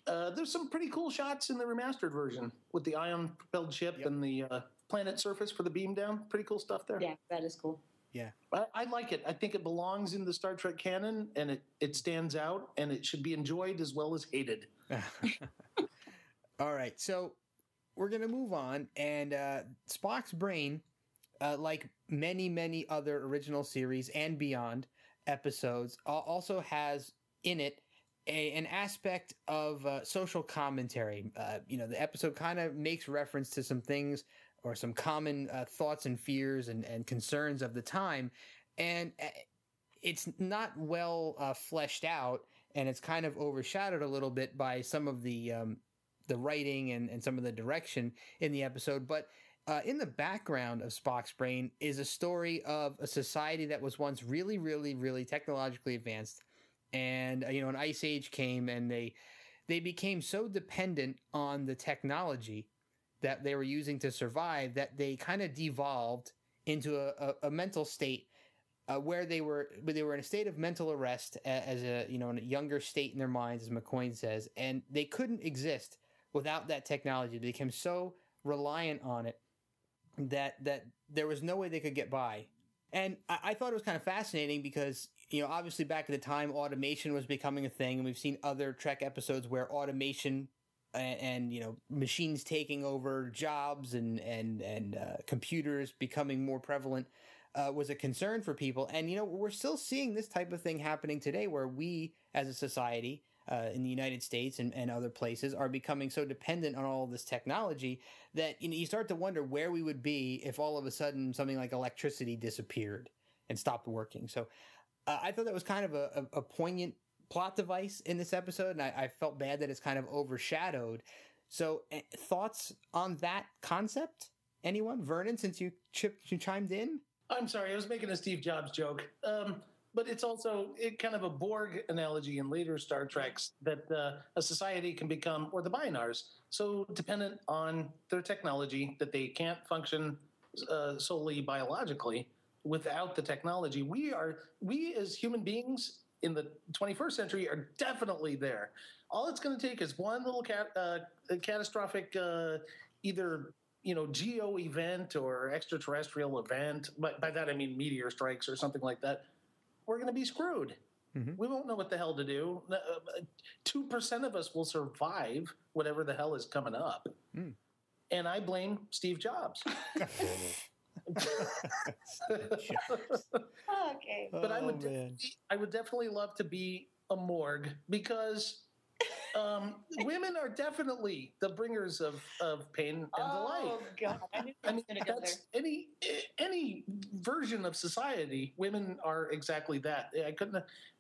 there's some pretty cool shots in the remastered version with the ion-propelled ship and the planet surface for the beam down. Pretty cool stuff there. Yeah, that is cool. Yeah. I like it. I think it belongs in the Star Trek canon, and it stands out, and it should be enjoyed as well as hated. All right, so we're going to move on, and Spock's Brain, like many, many other original series and beyond episodes, also has in it an aspect of social commentary. The episode kind of makes reference to some things or some common thoughts and fears and concerns of the time, and it's not well fleshed out, and it's kind of overshadowed a little bit by some of the writing and some of the direction in the episode. But in the background of Spock's Brain is a story of a society that was once really, really, really technologically advanced, and an ice age came, and they became so dependent on the technology that they were using to survive that they kind of devolved into a mental state where they were in a state of mental arrest as in a younger state in their minds, as McCoy says, and they couldn't exist without that technology. They became so reliant on it that there was no way they could get by. And I thought it was kind of fascinating because, obviously back at the time, automation was becoming a thing, and we've seen other Trek episodes where automation and machines taking over jobs and computers becoming more prevalent was a concern for people. And, we're still seeing this type of thing happening today, where we as a society in the United States and other places are becoming so dependent on all this technology that you start to wonder where we would be if all of a sudden something like electricity disappeared and stopped working. So I thought that was kind of a poignant plot device in this episode, and I felt bad that it's kind of overshadowed So, thoughts on that concept? Anyone? Vernon, since you chimed in? I'm sorry, I was making a Steve Jobs joke. But it's also kind of a Borg analogy in later Star Treks that a society can become, or the Bynars, so dependent on their technology that they can't function solely biologically without the technology. We as human beings in the 21st century are definitely there. All it's going to take is one little catastrophic either geo event or extraterrestrial event. By that I mean meteor strikes or something like that. We're going to be screwed. Mm-hmm. We won't know what the hell to do. 2% of us will survive whatever the hell is coming up. Mm. And I blame Steve Jobs. Okay. But I would definitely love to be a Morg because women are definitely the bringers of pain and delight. Oh God! I mean that's any version of society. Women are exactly that.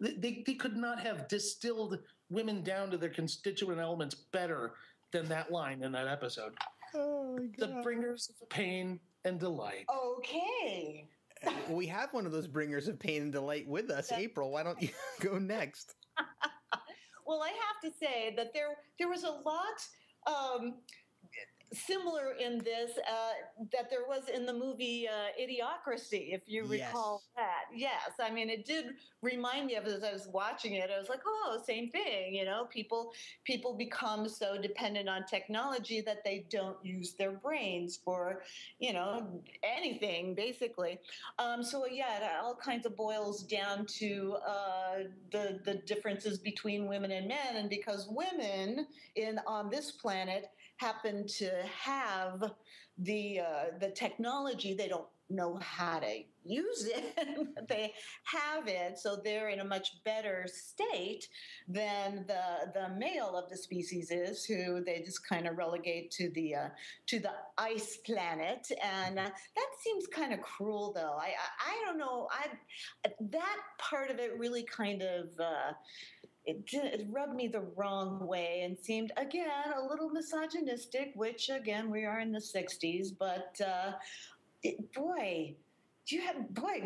They could not have distilled women down to their constituent elements better than that line in that episode. Oh my God! The bringers of pain and delight. Okay. We have one of those bringers of pain and delight with us, April. Why don't you go next? Well, I have to say that there was a lot similar in this that there was in the movie Idiocracy, if you recall that. Yes, I mean, it did remind me of it as I was watching it. I was like, oh, same thing. People become so dependent on technology that they don't use their brains for, anything, basically. So, yeah, it all kinds of boils down to the differences between women and men. And because women on this planet happen to have the technology, they don't know how to use it. They have it, so they're in a much better state than the male of the species is, who they just kind of relegate to the ice planet. And that seems kind of cruel, though. I don't know. That part of it really kind of. It rubbed me the wrong way and seemed, again, a little misogynistic, which, again, we are in the 60s. But,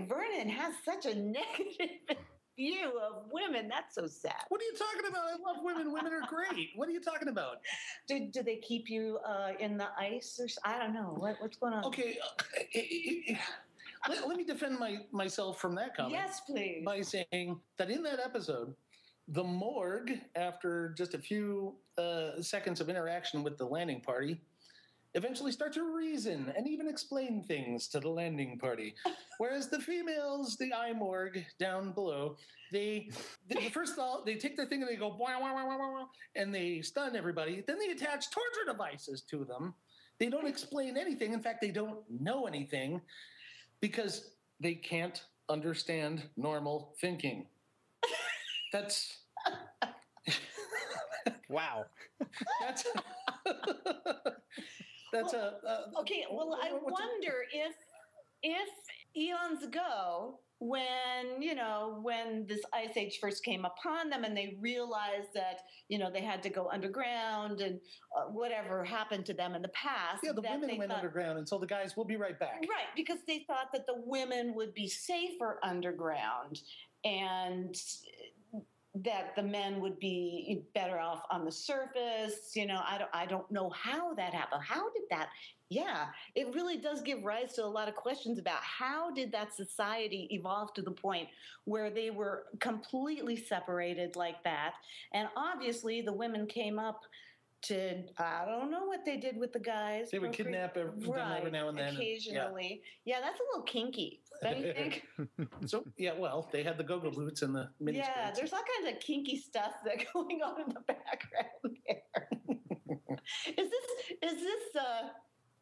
Vernon has such a negative view of women. That's so sad. What are you talking about? I love women. Women are great. What are you talking about? Do they keep you in the ice? Or I don't know. What's going on? Okay. Let me defend myself from that comment. Yes, please. By saying that in that episode, the Morg, after just a few seconds of interaction with the landing party, eventually start to reason and even explain things to the landing party. Whereas the females, the Eymorg down below, first of all, they take their thing and they go, wah, wah, wah, wah, wah, and they stun everybody. Then they attach torture devices to them. They don't explain anything. In fact, they don't know anything because they can't understand normal thinking. That's wow. Okay. Well, I wonder if eons ago, when this ice age first came upon them, and they realized that they had to go underground, and whatever happened to them in the past. Yeah, the women went underground, and so the guys will be right back. Right, because they thought that the women would be safer underground, and that the men would be better off on the surface. I don't know how that happened. How did that? Yeah, it really does give rise to a lot of questions about how did that society evolve to the point where they were completely separated like that. And obviously the women came up to, I don't know what they did with the guys. They would kidnap them every now and then. Occasionally. Yeah, that's a little kinky, don't you think? So, yeah, well, they had the go-go boots and the mini skirts. Yeah, there's all kinds of kinky stuff that's going on in the background there. Is this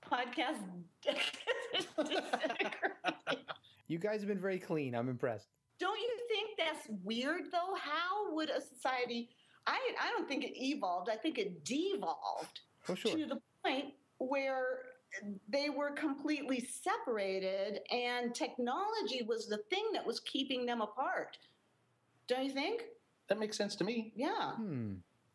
podcast disintegrating? You guys have been very clean. I'm impressed. Don't you think that's weird, though? How would a society... I don't think it evolved. I think it devolved to the point where they were completely separated and technology was the thing that was keeping them apart. Don't you think? That makes sense to me. Yeah.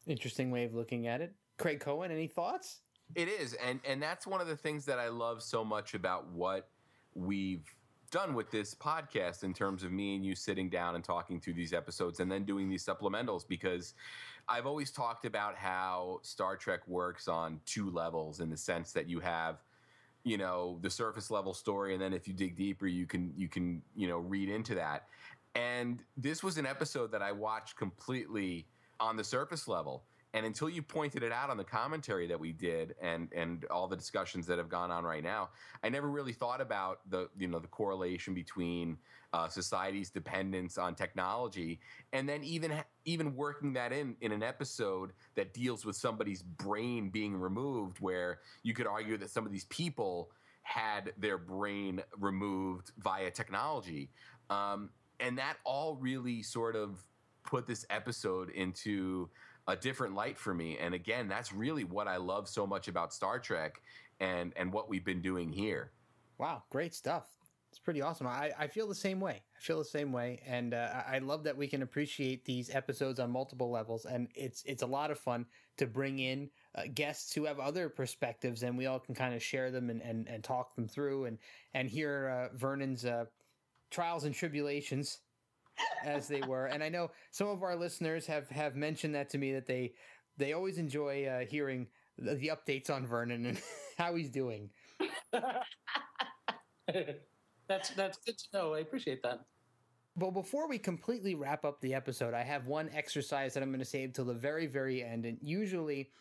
Interesting way of looking at it. Craig Cohen, any thoughts? It is, and that's one of the things that I love so much about what we've done with this podcast in terms of me and you sitting down and talking through these episodes and then doing these supplementals, because I've always talked about how Star Trek works on two levels, in the sense that you have, the surface level story, and then if you dig deeper, you can read into that. And this was an episode that I watched completely on the surface level. And until you pointed it out on the commentary that we did and all the discussions that have gone on right now, I never really thought about the correlation between society's dependence on technology, and then even working that in an episode that deals with somebody's brain being removed, where you could argue that some of these people had their brain removed via technology. And that all really sort of put this episode into a different light for me. And again, that's really what I love so much about Star Trek and what we've been doing here. Wow, great stuff. It's pretty awesome. I feel the same way. And I love that we can appreciate these episodes on multiple levels. And it's a lot of fun to bring in guests who have other perspectives, and we all can kind of share them and talk them through and hear Vernon's trials and tribulations, as they were. And I know some of our listeners have mentioned that to me, that they always enjoy hearing the updates on Vernon and how he's doing. That's good to know. I appreciate that. But before we completely wrap up the episode, I have one exercise that I'm going to save till the very, very end. And usually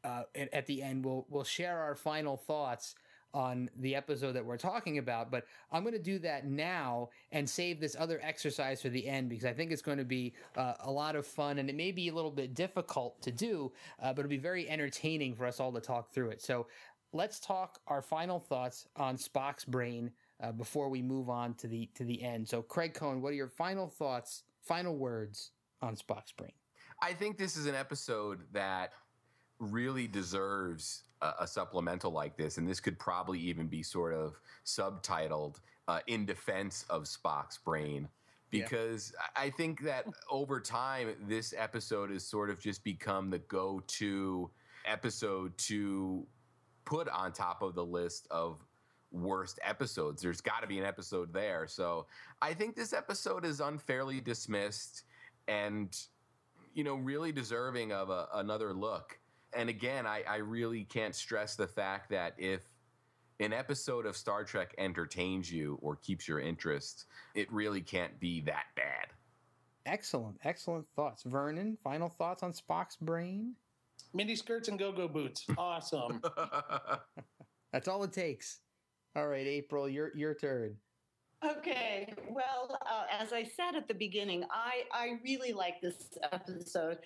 at the end, we'll share our final thoughts on the episode that we're talking about, but I'm going to do that now and save this other exercise for the end, because I think it's going to be a lot of fun, and it may be a little bit difficult to do, but it'll be very entertaining for us all to talk through it. So let's talk our final thoughts on Spock's Brain before we move on to the end. So Craig Cohen, what are your final thoughts, final words on Spock's Brain? I think this is an episode that really deserves a supplemental like this, and this could probably even be sort of subtitled in defense of Spock's Brain, because I think that over time this episode has sort of just become the go-to episode to put on top of the list of worst episodes. There's got to be an episode there. So I think this episode is unfairly dismissed and really deserving of another look. And again, I really can't stress the fact that if an episode of Star Trek entertains you or keeps your interest, it really can't be that bad. Excellent thoughts. Vernon, final thoughts on Spock's Brain? Mini skirts and go-go boots. Awesome. That's all it takes. All right, April, your turn. Okay. Well, as I said at the beginning, I really like this episode.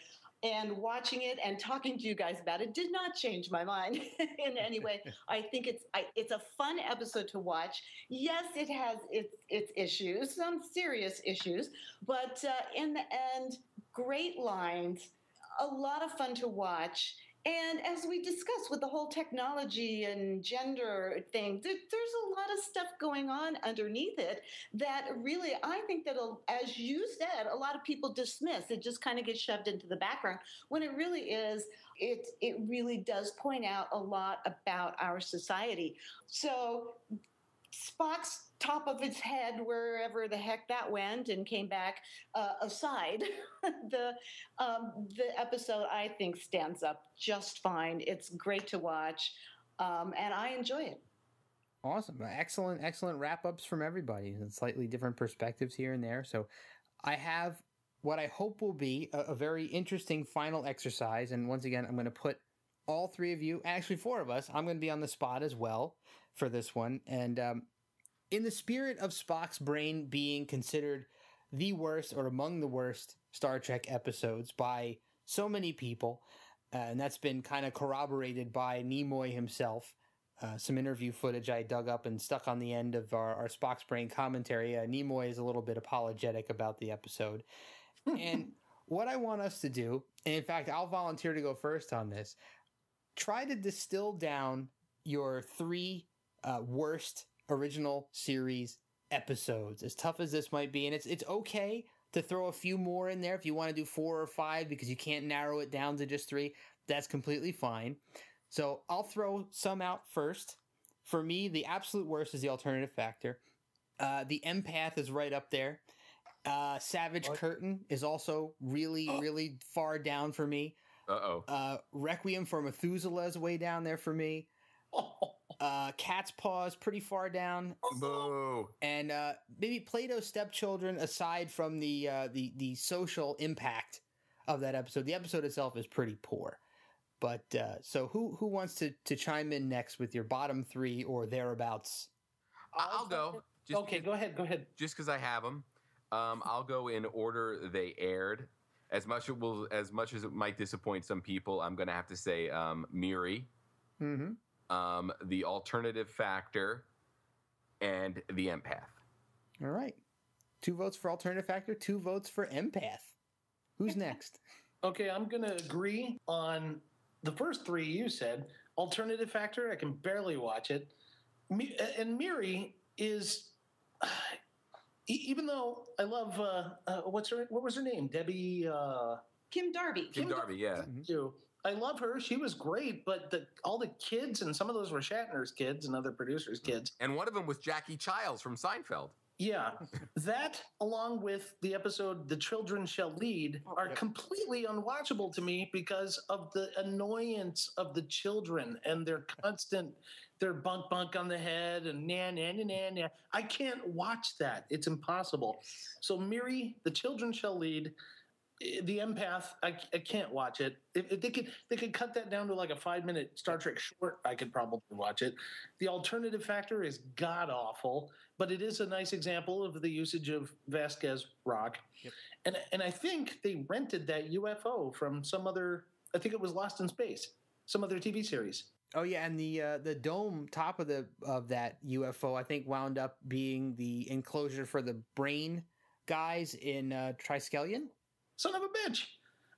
And watching it and talking to you guys about it did not change my mind in any way. I think it's a fun episode to watch. Yes, it has its issues, some serious issues, but in the end, great lines, a lot of fun to watch. And as we discussed with the whole technology and gender thing, there's a lot of stuff going on underneath it that really, I think that, as you said, a lot of people dismiss. It just kind of gets shoved into the background when it really is. It really does point out a lot about our society. So Spock's top of his head, wherever the heck that went and came back, aside, the episode, I think, stands up just fine. It's great to watch, and I enjoy it. Awesome. Excellent wrap-ups from everybody, and slightly different perspectives here and there. So I have what I hope will be a very interesting final exercise, and once again, I'm going to put all three of you, actually four of us, I'm going to be on the spot as well for this one, and in the spirit of Spock's Brain being considered the worst or among the worst Star Trek episodes by so many people, and that's been kind of corroborated by Nimoy himself. Some interview footage I dug up and stuck on the end of our Spock's Brain commentary. Nimoy is a little bit apologetic about the episode. And what I want us to do, and in fact, I'll volunteer to go first on this, try to distill down your three worst original series episodes, as tough as this might be. And it's okay to throw a few more in there if you want to do 4 or 5, because you can't narrow it down to just 3. That's completely fine. So I'll throw some out first. For me, the absolute worst is the alternative factor. The empath is right up there. Savage Curtain is also really, really far down for me. Requiem for Methuselah is way down there for me. Cat's Paw is pretty far down. Boo. And maybe Plato's Stepchildren, aside from the social impact of that episode. The episode itself is pretty poor. But so who wants to chime in next with your bottom three or thereabouts? I'll go. Okay, go ahead. Just because I have them, I'll go in order they aired. As much as it might disappoint some people, I'm going to have to say Miri, the alternative factor, and the empath. All right. 2 votes for alternative factor, 2 votes for empath. Who's next? Okay, I'm going to agree on the first 3 you said. Alternative factor, I can barely watch it. And Miri is, even though I love, what was her name? Debbie? Kim Darby. Kim Darby, yeah. I love her. She was great, but all the kids, and some of those were Shatner's kids and other producers' kids. And one of them was Jackie Childs from Seinfeld. Yeah, that along with the episode "The Children Shall Lead" are completely unwatchable to me because of the annoyance of the children and their bunk on the head and na. I can't watch that; it's impossible. So Miri, "The Children Shall Lead," the empath, I can't watch it. If they could cut that down to like a 5-minute Star Trek short, I could probably watch it. The alternative factor is god awful, but it is a nice example of the usage of Vasquez rock. Yep. And I think they rented that UFO from some other, I think it was Lost in Space, some other TV series. Oh yeah, and the dome top of that UFO I think wound up being the enclosure for the brain guys in Triskelion. Son of a bitch.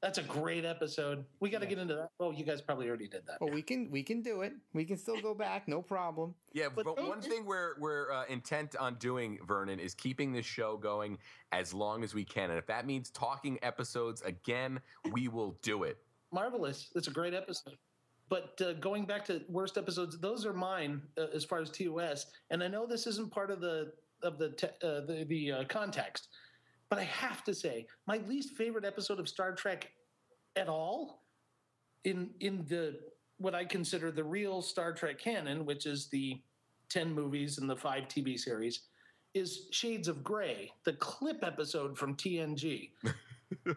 That's a great episode. We got to get into that. Oh, you guys probably already did that. Well, we can do it. We can still go back, no problem. Yeah, but one thing we're intent on doing, Vernon, is keeping this show going as long as we can. And if that means talking episodes again, we will do it. Marvelous. It's a great episode. But going back to worst episodes, those are mine as far as TOS. And I know this isn't part of the context. But I have to say, my least favorite episode of Star Trek at all, in the what I consider the real Star Trek canon, which is the 10 movies and the 5 TV series, is Shades of Grey, the clip episode from TNG.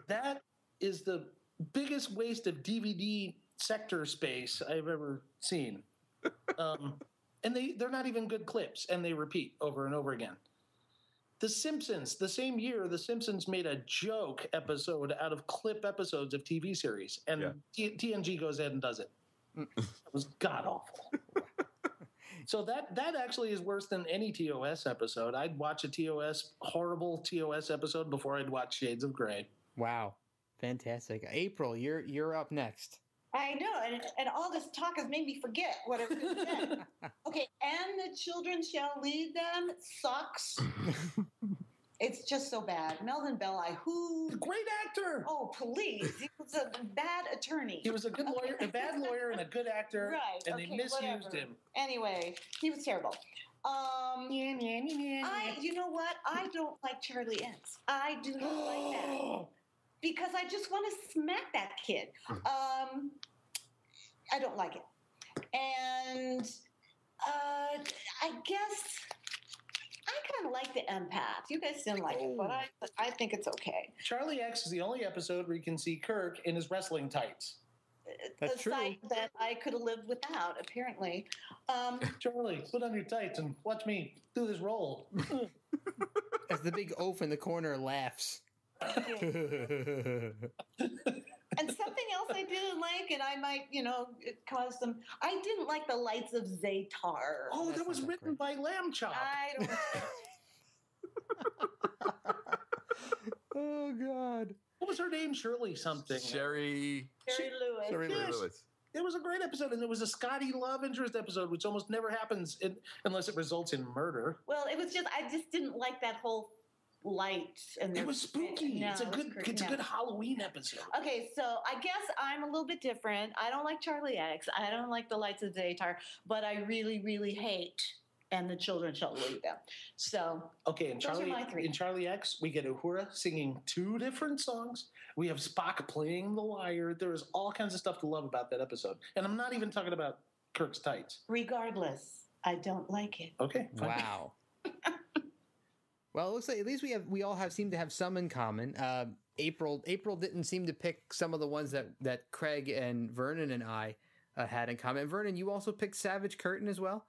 That is the biggest waste of DVD sector space I've ever seen. And they're not even good clips, and they repeat over and over again. The Simpsons, the same year, The Simpsons made a joke episode out of clip episodes of TV series, and TNG goes ahead and does it. It was god-awful. So that actually is worse than any TOS episode. I'd watch a horrible TOS episode before I'd watch Shades of Grey. Wow. Fantastic. April, you're up next. I know, and all this talk has made me forget what I was going to say. Okay, and the children shall lead them sucks. It's just so bad. Melvin Belli, great actor. Oh, please! He was a bad attorney. He was a good lawyer, a bad lawyer, and a good actor. Right. And they misused him. Anyway, he was terrible. You know what? I don't like Charlie X. I do not like that. Because I just want to smack that kid. I don't like it. And I guess I kind of like the empath. You guys didn't like it, but I think it's okay. Charlie X is the only episode where you can see Kirk in his wrestling tights. That's true. Sight that I could have lived without, apparently. Charlie, put on your tights and watch me do this role. As the big oaf in the corner laughs. And something else I didn't like, and I might, cause some. I didn't like the Lights of Zatar. Oh, that was written by Lamb Chop. I don't know. Oh God. What was her name? Shirley something. Sherry Lewis. Sherry Lewis. It was a great episode, and it was a Scotty love interest episode, which almost never happens unless it results in murder. Well, it was I just didn't like that whole lights and It was spooky. No, it's a good Halloween episode. Okay, so I guess I'm a little bit different. I don't like Charlie X. I don't like the Lights of the Daytime, but I really, really hate And the Children Shall Lead Them. So okay, in those are my three. Charlie X, we get Uhura singing 2 different songs. We have Spock playing the lyre. There is all kinds of stuff to love about that episode. And I'm not even talking about Kirk's tights. Regardless, I don't like it. Okay. Fine. Wow. Well, it looks like at least we all seem to have some in common. April didn't seem to pick some of the ones that Craig and Vernon and I had in common. Vernon, you also picked Savage Curtain as well?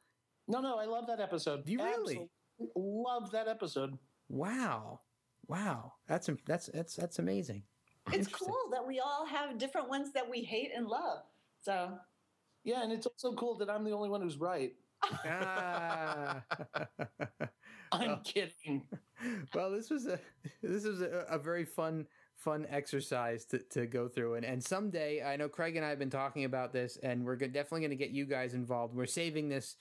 No, I love that episode. Do you really? Absolutely love that episode. Wow. That's amazing. It's cool that we all have different ones that we hate and love. So yeah, and it's also cool that I'm the only one who's right. I'm kidding. Well, this was a very fun exercise to go through, and someday, I know Craig and I have been talking about this, and we're definitely going to get you guys involved. We're saving this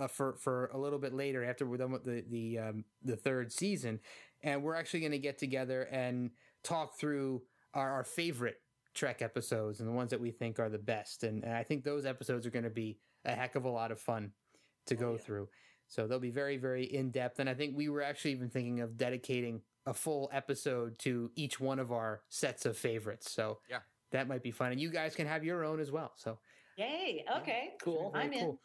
for a little bit later after we're done with the third season, and we're actually going to get together and talk through our favorite Trek episodes and the ones that we think are the best, and I think those episodes are going to be a heck of a lot of fun to go through. So they'll be very, very in-depth. And I think we were actually even thinking of dedicating a full episode to each one of our sets of favorites. So yeah, that might be fun. And you guys can have your own as well. So yay. Okay. Yeah, cool. I'm in.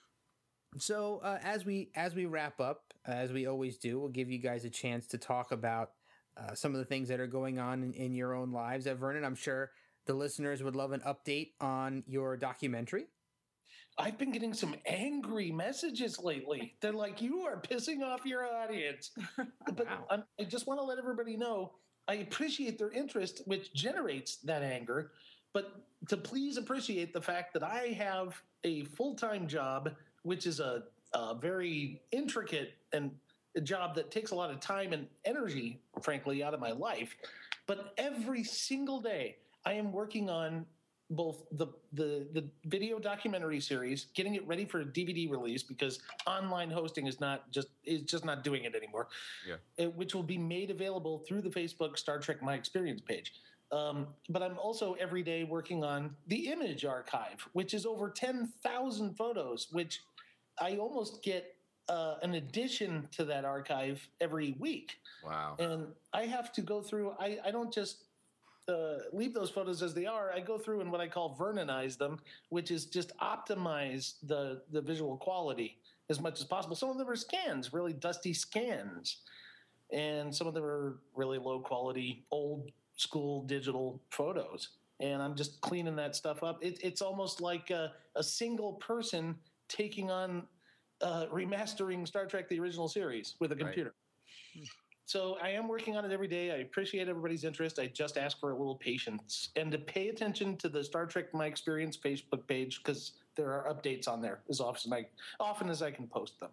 So as we wrap up, as we always do, we'll give you guys a chance to talk about some of the things that are going on in your own lives. Vernon, I'm sure the listeners would love an update on your documentary. I've been getting some angry messages lately. They're like, you are pissing off your audience. But wow. I just want to let everybody know, I appreciate their interest, which generates that anger. But to please appreciate the fact that I have a full-time job, which is a very intricate and a job that takes a lot of time and energy, frankly, out of my life. But every single day, I am working on both the video documentary series, getting it ready for a DVD release because online hosting is just not doing it anymore. Yeah, which will be made available through the Facebook Star Trek My Experience page. But I'm also every day working on the image archive, which is over 10,000 photos, which I almost get an addition to that archive every week. Wow! And I have to go through. I don't just leave those photos as they are. I go through and what I call Vernonize them, which is just optimize the visual quality as much as possible. Some of them are scans, really dusty scans, and some of them are really low quality, old school digital photos. And I'm just cleaning that stuff up. It's almost like a single person taking on remastering Star Trek, the original series, with a computer. Right. So I am working on it every day. I appreciate everybody's interest. I just ask for a little patience and to pay attention to the Star Trek My Experience Facebook page because there are updates on there as often as I can post them.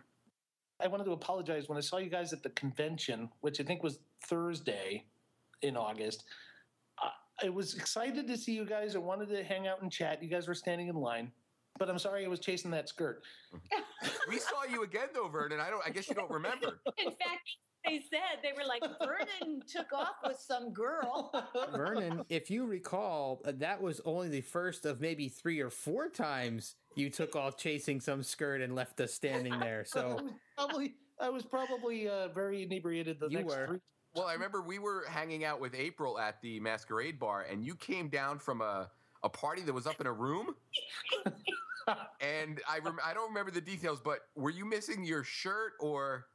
I wanted to apologize when I saw you guys at the convention, which I think was Thursday in August. I was excited to see you guys. I wanted to hang out and chat. You guys were standing in line. But I'm sorry I was chasing that skirt. We saw you again, though, Vernon. I guess you don't remember. In fact, they said, they were like, Vernon took off with some girl. Vernon, if you recall, that was only the first of maybe 3 or 4 times you took off chasing some skirt and left us standing there. So I was probably very inebriated the next 3. Well, I remember we were hanging out with April at the Masquerade Bar, and you came down from a party that was up in a room. And I don't remember the details, but were you missing your shirt or...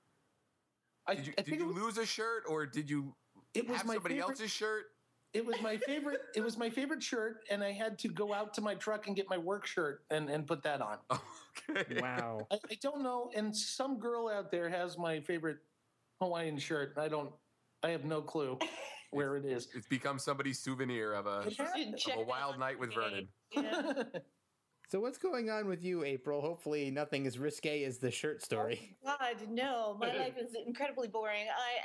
Did you lose a shirt, or did you have somebody else's shirt? It was my favorite. It was my favorite shirt, and I had to go out to my truck and get my work shirt and put that on. Okay. Wow. I don't know, and some girl out there has my favorite Hawaiian shirt. I have no clue where it is. It's become somebody's souvenir of a wild night with Vernon. Yeah. So what's going on with you, April? Hopefully nothing as risque as the shirt story. Oh, God, no. My life is incredibly boring.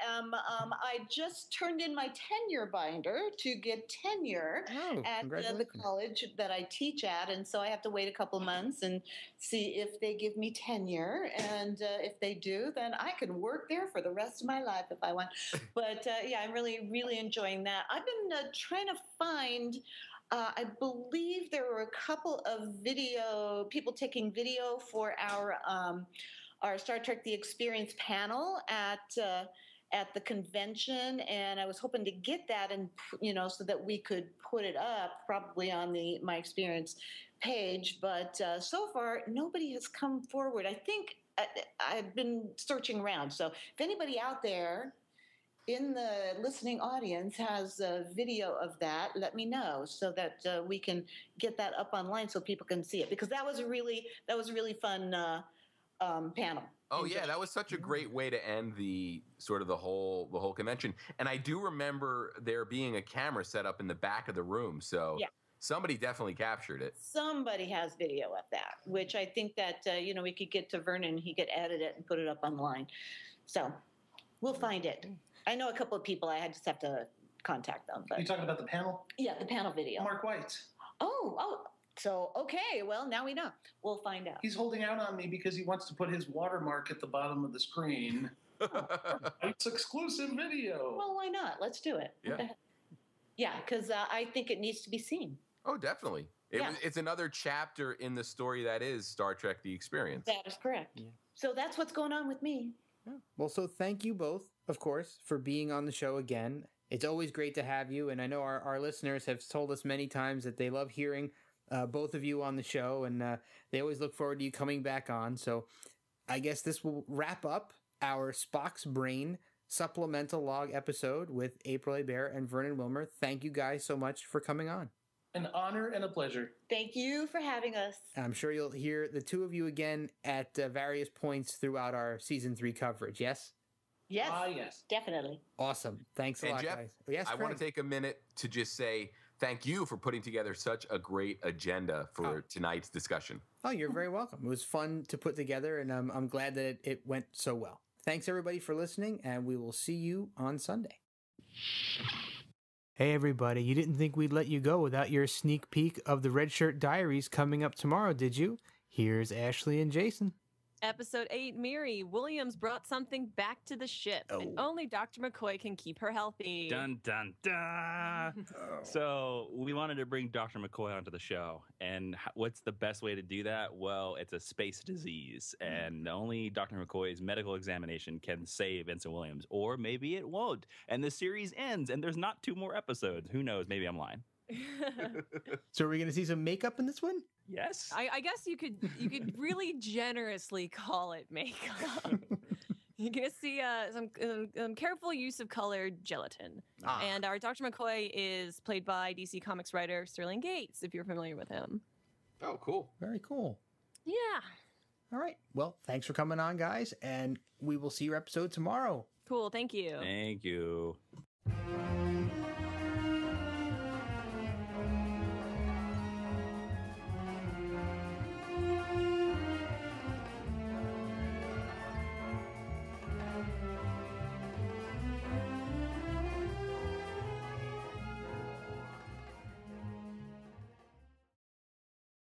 I just turned in my tenure binder to get tenure at the college that I teach at, and so I have to wait a couple months and see if they give me tenure, and if they do, then I can work there for the rest of my life if I want. But yeah, I'm really, really enjoying that. I've been trying to find... I believe there were a couple of people taking video for our Star Trek: The Experience panel at the convention, and I was hoping to get that, and so that we could put it up probably on my Experience page. But so far, nobody has come forward. I think I've been searching around. So if anybody out there in the listening audience has a video of that, let me know so that we can get that up online so people can see it, because that was a really fun panel. Oh yeah, that was such a great way to end the whole convention. And I do remember there being a camera set up in the back of the room, so yeah. Somebody definitely captured it. Somebody has video of that, which I think that we could get to Vernon, he could edit it and put it up online. So we'll find it. I know a couple of people. I just have to contact them. But... You talking about the panel? Yeah, the panel video. Mark White. Oh. So, okay. Well, now we know. We'll find out. He's holding out on me because he wants to put his watermark at the bottom of the screen. It's exclusive video. Well, why not? Let's do it. Yeah, because I think it needs to be seen. Oh, definitely. It's another chapter in the story that is Star Trek: The Experience. That is correct. Yeah. So that's what's going on with me. Yeah. Well, so thank you both, of course, for being on the show again. It's always great to have you, and I know our listeners have told us many times that they love hearing both of you on the show, and they always look forward to you coming back on. So I guess this will wrap up our Spocks Brain supplemental log episode with April Hebert and Vernon Wilmer. Thank you guys so much for coming on. An honor and a pleasure. Thank you for having us. I'm sure you'll hear the two of you again at various points throughout our season 3 coverage. Yes? Yes. Yes. Definitely. Awesome. Thanks a lot, Jeff, guys. Yes, I want to take a minute to just say thank you for putting together such a great agenda for tonight's discussion. Oh, you're very welcome. It was fun to put together, and I'm glad that it went so well. Thanks, everybody, for listening, and we will see you on Sunday. Hey, everybody. You didn't think we'd let you go without your sneak peek of the Red Shirt Diaries coming up tomorrow, did you? Here's Ashley and Jason. Episode 8, Miri. Williams brought something back to the ship, and only Dr. McCoy can keep her healthy. Dun, dun, dun. So we wanted to bring Dr. McCoy onto the show, and what's the best way to do that? Well, it's a space disease, and only Dr. McCoy's medical examination can save Vincent Williams, or maybe it won't, and the series ends, and there's not 2 more episodes. Who knows? Maybe I'm lying. So are we going to see some makeup in this one? Yes. I guess you could really generously call it makeup. You're going to see some careful use of colored gelatin. And our Dr. McCoy is played by DC Comics writer Sterling Gates, if you're familiar with him. Oh, cool. Very cool. Yeah. All right. Well, thanks for coming on, guys, and we will see your episode tomorrow. Cool. Thank you. Thank you.